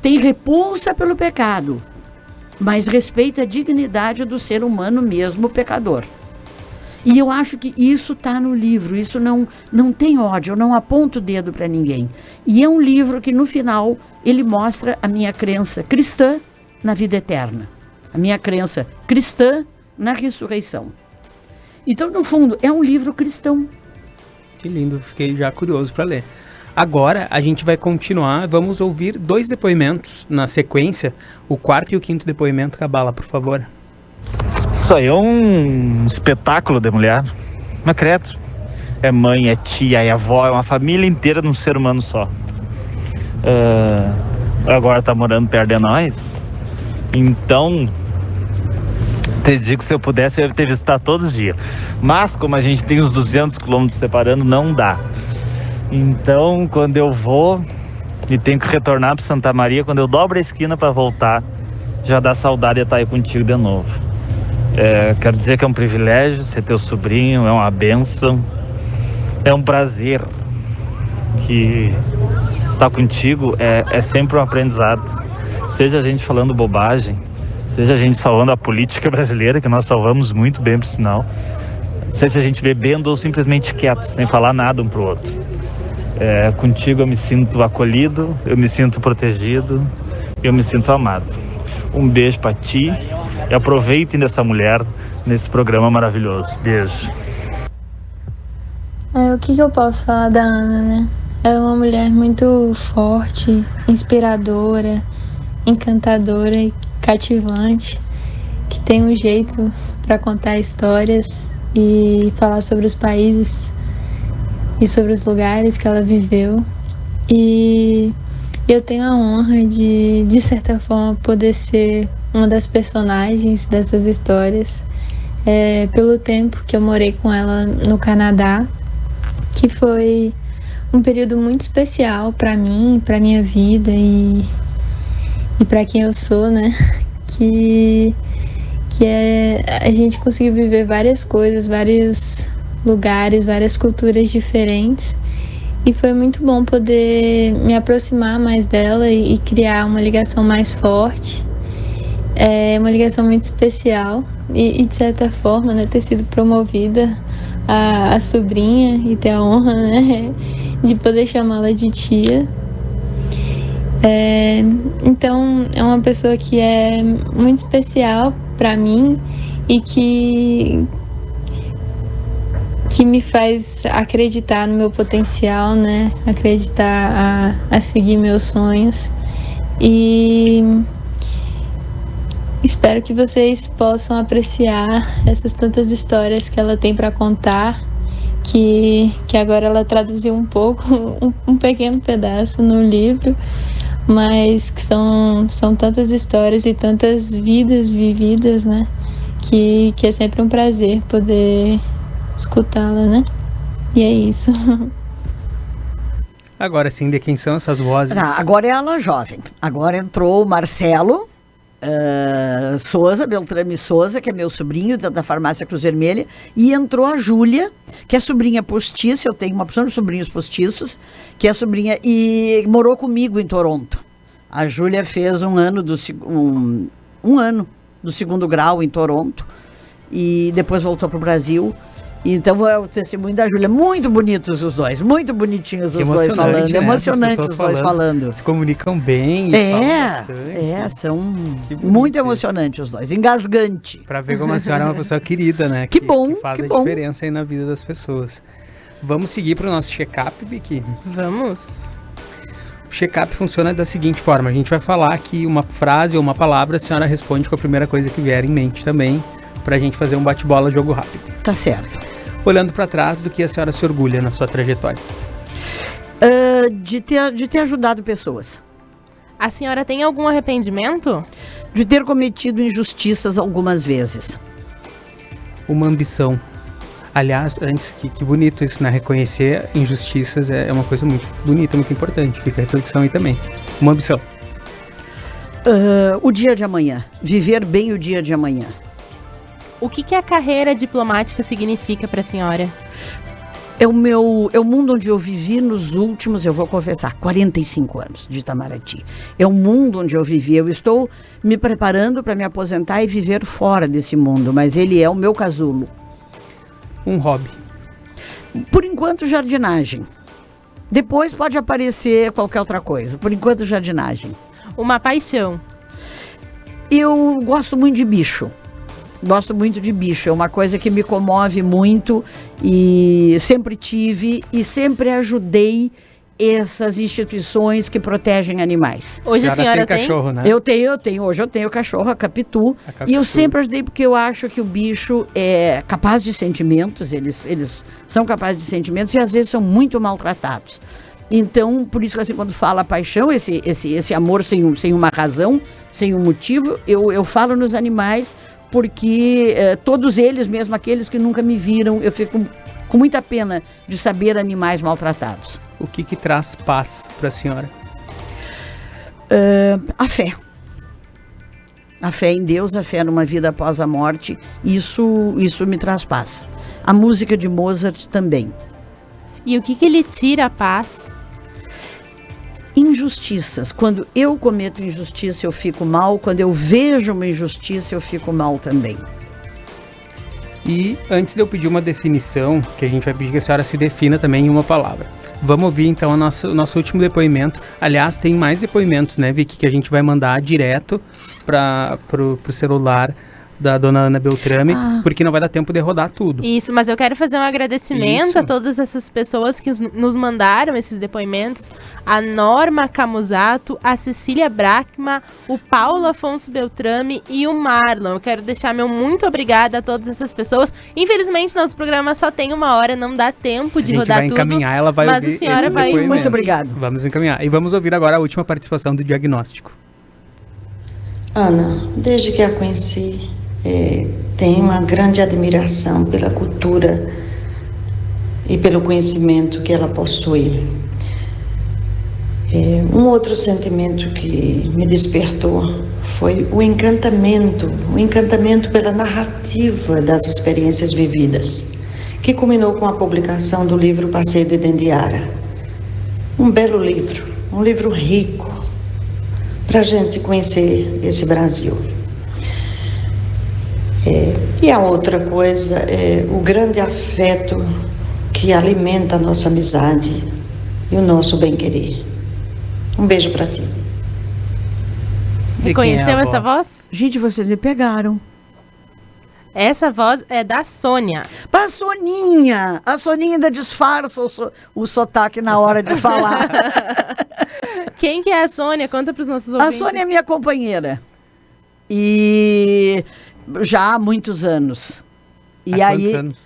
tem repulsa pelo pecado, mas respeita a dignidade do ser humano mesmo pecador. E eu acho que isso está no livro, isso não tem ódio, eu não aponto o dedo para ninguém. E é um livro que no final ele mostra a minha crença cristã na vida eterna, a minha crença cristã na ressurreição. Então, no fundo, é um livro cristão. Que lindo, fiquei já curioso para ler. Agora a gente vai continuar, vamos ouvir 2 depoimentos na sequência, o 4º e o 5º depoimento. Cabala, por favor. Isso aí é um espetáculo de mulher, mas credo, é mãe, é tia, é avó, é uma família inteira num ser humano só. Agora tá morando perto de nós, então te digo que se eu pudesse eu ia ter visitado todos os dias, mas como a gente tem uns 200 quilômetros separando, não dá. Então, quando eu vou e tenho que retornar para Santa Maria, quando eu dobro a esquina para voltar, já dá saudade de estar aí contigo de novo. Quero dizer que é um privilégio ser teu sobrinho, é uma bênção, é um prazer que estar contigo é sempre um aprendizado. Seja a gente falando bobagem, seja a gente salvando a política brasileira, que nós salvamos muito bem, por sinal, seja a gente bebendo ou simplesmente quieto, sem falar nada um pro outro. Contigo eu me sinto acolhido, eu me sinto protegido, eu me sinto amado. Um beijo pra ti e aproveitem dessa mulher nesse programa maravilhoso. Beijo. O que eu posso falar da Ana, né? Ela é uma mulher muito forte, inspiradora, encantadora e cativante, que tem um jeito para contar histórias e falar sobre os países e sobre os lugares que ela viveu. E eu tenho a honra de certa forma, poder ser uma das personagens dessas histórias, pelo tempo que eu morei com ela no Canadá, que foi um período muito especial para mim, para minha vida, e e para quem eu sou, né? Que é a gente conseguir viver várias coisas, vários lugares, várias culturas diferentes. E foi muito bom poder me aproximar mais dela e criar uma ligação mais forte. É uma ligação muito especial e de certa forma, né, ter sido promovida a sobrinha e ter a honra, né, de poder chamá-la de tia. Então é uma pessoa que é muito especial para mim e que me faz acreditar no meu potencial, né? Acreditar a seguir meus sonhos. E espero que vocês possam apreciar essas tantas histórias que ela tem para contar, que agora ela traduziu um pouco, um pequeno pedaço no livro, mas que são tantas histórias e tantas vidas vividas, né? Que é sempre um prazer poder escutá-la, né? E é isso. Agora sim, de quem são essas vozes? Agora é ela jovem. Agora entrou o Marcelo Souza, Beltrame Souza, que é meu sobrinho da farmácia Cruz Vermelha, e entrou a Júlia, que é sobrinha postiça. Eu tenho uma opção de sobrinhos postiços, que é sobrinha e morou comigo em Toronto. A Júlia fez um ano do segundo grau em Toronto e depois voltou para o Brasil. Então é o testemunho da Júlia. Muito bonitos os dois, muito bonitinhos os dois falando. Né? Emocionantes os dois falando. Se comunicam bem. São muito emocionantes os dois. Engasgante. Para ver como a senhora é uma pessoa querida, né? Que bom. Que faz a diferença aí na vida das pessoas. Vamos seguir para o nosso check-up, Vicky? Vamos. O check-up funciona da seguinte forma: a gente vai falar aqui uma frase ou uma palavra, a senhora responde com a primeira coisa que vier em mente também, pra gente fazer um bate-bola, jogo rápido. Tá certo. Olhando pra trás, do que a senhora se orgulha na sua trajetória? De ter ajudado pessoas. A senhora tem algum arrependimento? De ter cometido injustiças algumas vezes. Uma ambição. Aliás, antes, que bonito isso, né? Reconhecer injustiças é uma coisa muito bonita, muito importante. Fica a reflexão aí também. Uma ambição. O dia de amanhã. Viver bem o dia de amanhã. O que a carreira diplomática significa para a senhora? É o mundo onde eu vivi nos últimos, eu vou confessar, 45 anos de Itamaraty. É o mundo onde eu vivi. Eu estou me preparando para me aposentar e viver fora desse mundo, mas ele é o meu casulo. Um hobby? Por enquanto, jardinagem. Depois pode aparecer qualquer outra coisa. Por enquanto, jardinagem. Uma paixão? Eu gosto muito de bicho. Gosto muito de bicho, é uma coisa que me comove muito e sempre tive e sempre ajudei essas instituições que protegem animais. Hoje a senhora tem cachorro, né? Eu tenho. Hoje eu tenho cachorro, a Capitu. E eu sempre ajudei porque eu acho que o bicho é capaz de sentimentos, eles são capazes de sentimentos e às vezes são muito maltratados. Então, por isso que assim, quando fala paixão, esse amor sem uma razão, sem um motivo, eu falo nos animais, porque todos eles, mesmo aqueles que nunca me viram, eu fico com muita pena de saber animais maltratados. O que traz paz para a senhora? A fé. A fé em Deus, a fé numa vida após a morte, isso me traz paz. A música de Mozart também. E o que lhe tira a paz? Injustiças. Quando eu cometo injustiça, eu fico mal. Quando eu vejo uma injustiça, eu fico mal também. E antes de eu pedir uma definição, que a gente vai pedir que a senhora se defina também em uma palavra. Vamos ouvir então o nosso último depoimento. Aliás, tem mais depoimentos, né, Vicky, que a gente vai mandar direto pro celular da dona Ana Beltrame, porque não vai dar tempo de rodar tudo. Isso, mas eu quero fazer um agradecimento a todas essas pessoas que nos mandaram esses depoimentos. A Norma Camusato, a Cecília Brachma, o Paulo Afonso Beltrame e o Marlon. Eu quero deixar meu muito obrigada a todas essas pessoas. Infelizmente, nosso programa só tem 1 hora, não dá tempo de rodar tudo. A gente vai encaminhar, ela vai ouvir esses depoimentos. Muito obrigado. Vamos encaminhar. E vamos ouvir agora a última participação do diagnóstico. Ana, desde que a conheci, tenho uma grande admiração pela cultura e pelo conhecimento que ela possui. Um outro sentimento que me despertou foi o encantamento pela narrativa das experiências vividas, que culminou com a publicação do livro Passeio de Dendiara. Um belo livro, um livro rico, para a gente conhecer esse Brasil. E a outra coisa é o grande afeto que alimenta a nossa amizade e o nosso bem-querer. Um beijo para ti. Reconheceu essa voz? Gente, vocês me pegaram. Essa voz é da Sônia. A Soninha! A Soninha ainda disfarça o sotaque na hora de falar. Quem que é a Sônia? Conta para os nossos ouvintes. A Sônia é minha companheira. E já há muitos anos. E aí, quantos anos?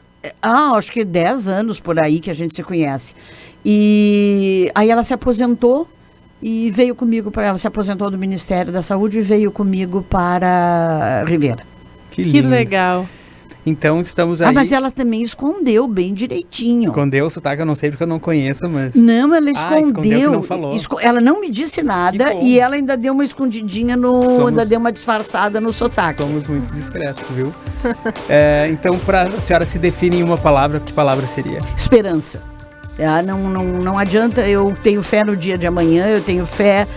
Acho que 10 anos por aí que a gente se conhece. E aí ela se aposentou e veio comigo para ela. Se aposentou do Ministério da Saúde e veio comigo para Ribeira. Que legal. Então estamos aí. Mas ela também escondeu bem direitinho. Escondeu o sotaque, eu não sei porque eu não conheço, mas... Não, ela escondeu. Não falou. Ela não me disse nada e ela ainda deu uma escondidinha ainda deu uma disfarçada no sotaque. Somos muito discretos, viu? Então, para a senhora se definir em uma palavra, que palavra seria? Esperança. Não adianta, eu tenho fé no dia de amanhã, eu tenho fé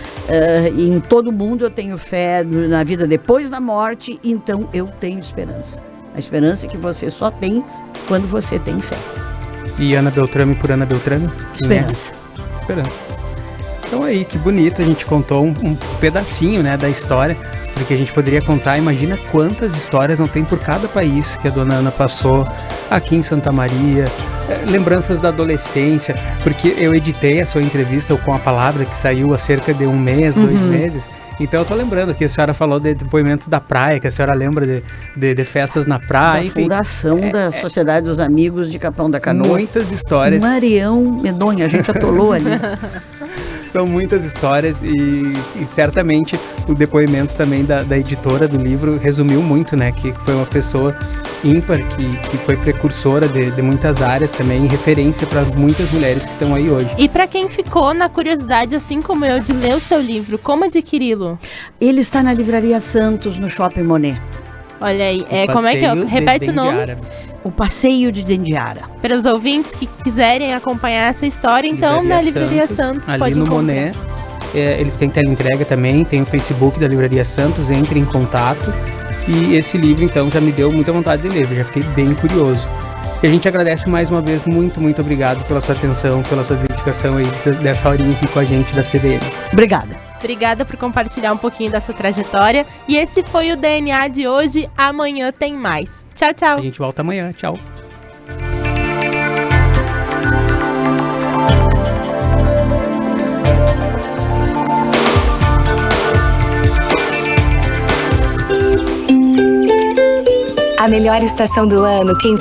em todo mundo, eu tenho fé na vida depois da morte, então eu tenho esperança. A esperança que você só tem quando você tem fé. E Ana Beltrame por Ana Beltrame? Esperança. Esperança. Então aí, que bonito, a gente contou um pedacinho, né, da história, porque a gente poderia contar, imagina quantas histórias não tem por cada país que a dona Ana passou aqui em Santa Maria, lembranças da adolescência, porque eu editei a sua entrevista com a palavra que saiu há cerca de 1 mês, 2 meses, então eu tô lembrando que a senhora falou de depoimentos da praia, que a senhora lembra de festas na praia. Da fundação da Sociedade dos Amigos de Capão da Canoa. Muitas histórias. Marião Medonha, a gente atolou ali. São muitas histórias e certamente o depoimento também da editora do livro resumiu muito, né? Que foi uma pessoa ímpar, que foi precursora de muitas áreas também, referência para muitas mulheres que estão aí hoje. E para quem ficou na curiosidade, assim como eu, de ler o seu livro, como adquiri-lo? Ele está na Livraria Santos, no Shopping Monet. Olha aí, como é que é? Repete o nome. O Passeio de Dendiara. Para os ouvintes que quiserem acompanhar essa história, então, na Livraria Santos ali pode no encontrar. Monet, eles têm teleentrega também, tem o Facebook da Livraria Santos, entre em contato. E esse livro, então, já me deu muita vontade de ler, já fiquei bem curioso. E a gente agradece mais uma vez, muito, muito obrigado pela sua atenção, pela sua dedicação aí dessa horinha aqui com a gente da CBN. Obrigada por compartilhar um pouquinho dessa trajetória. E esse foi o DNA de hoje. Amanhã tem mais. Tchau, tchau. A gente volta amanhã. Tchau. A melhor estação do ano, quem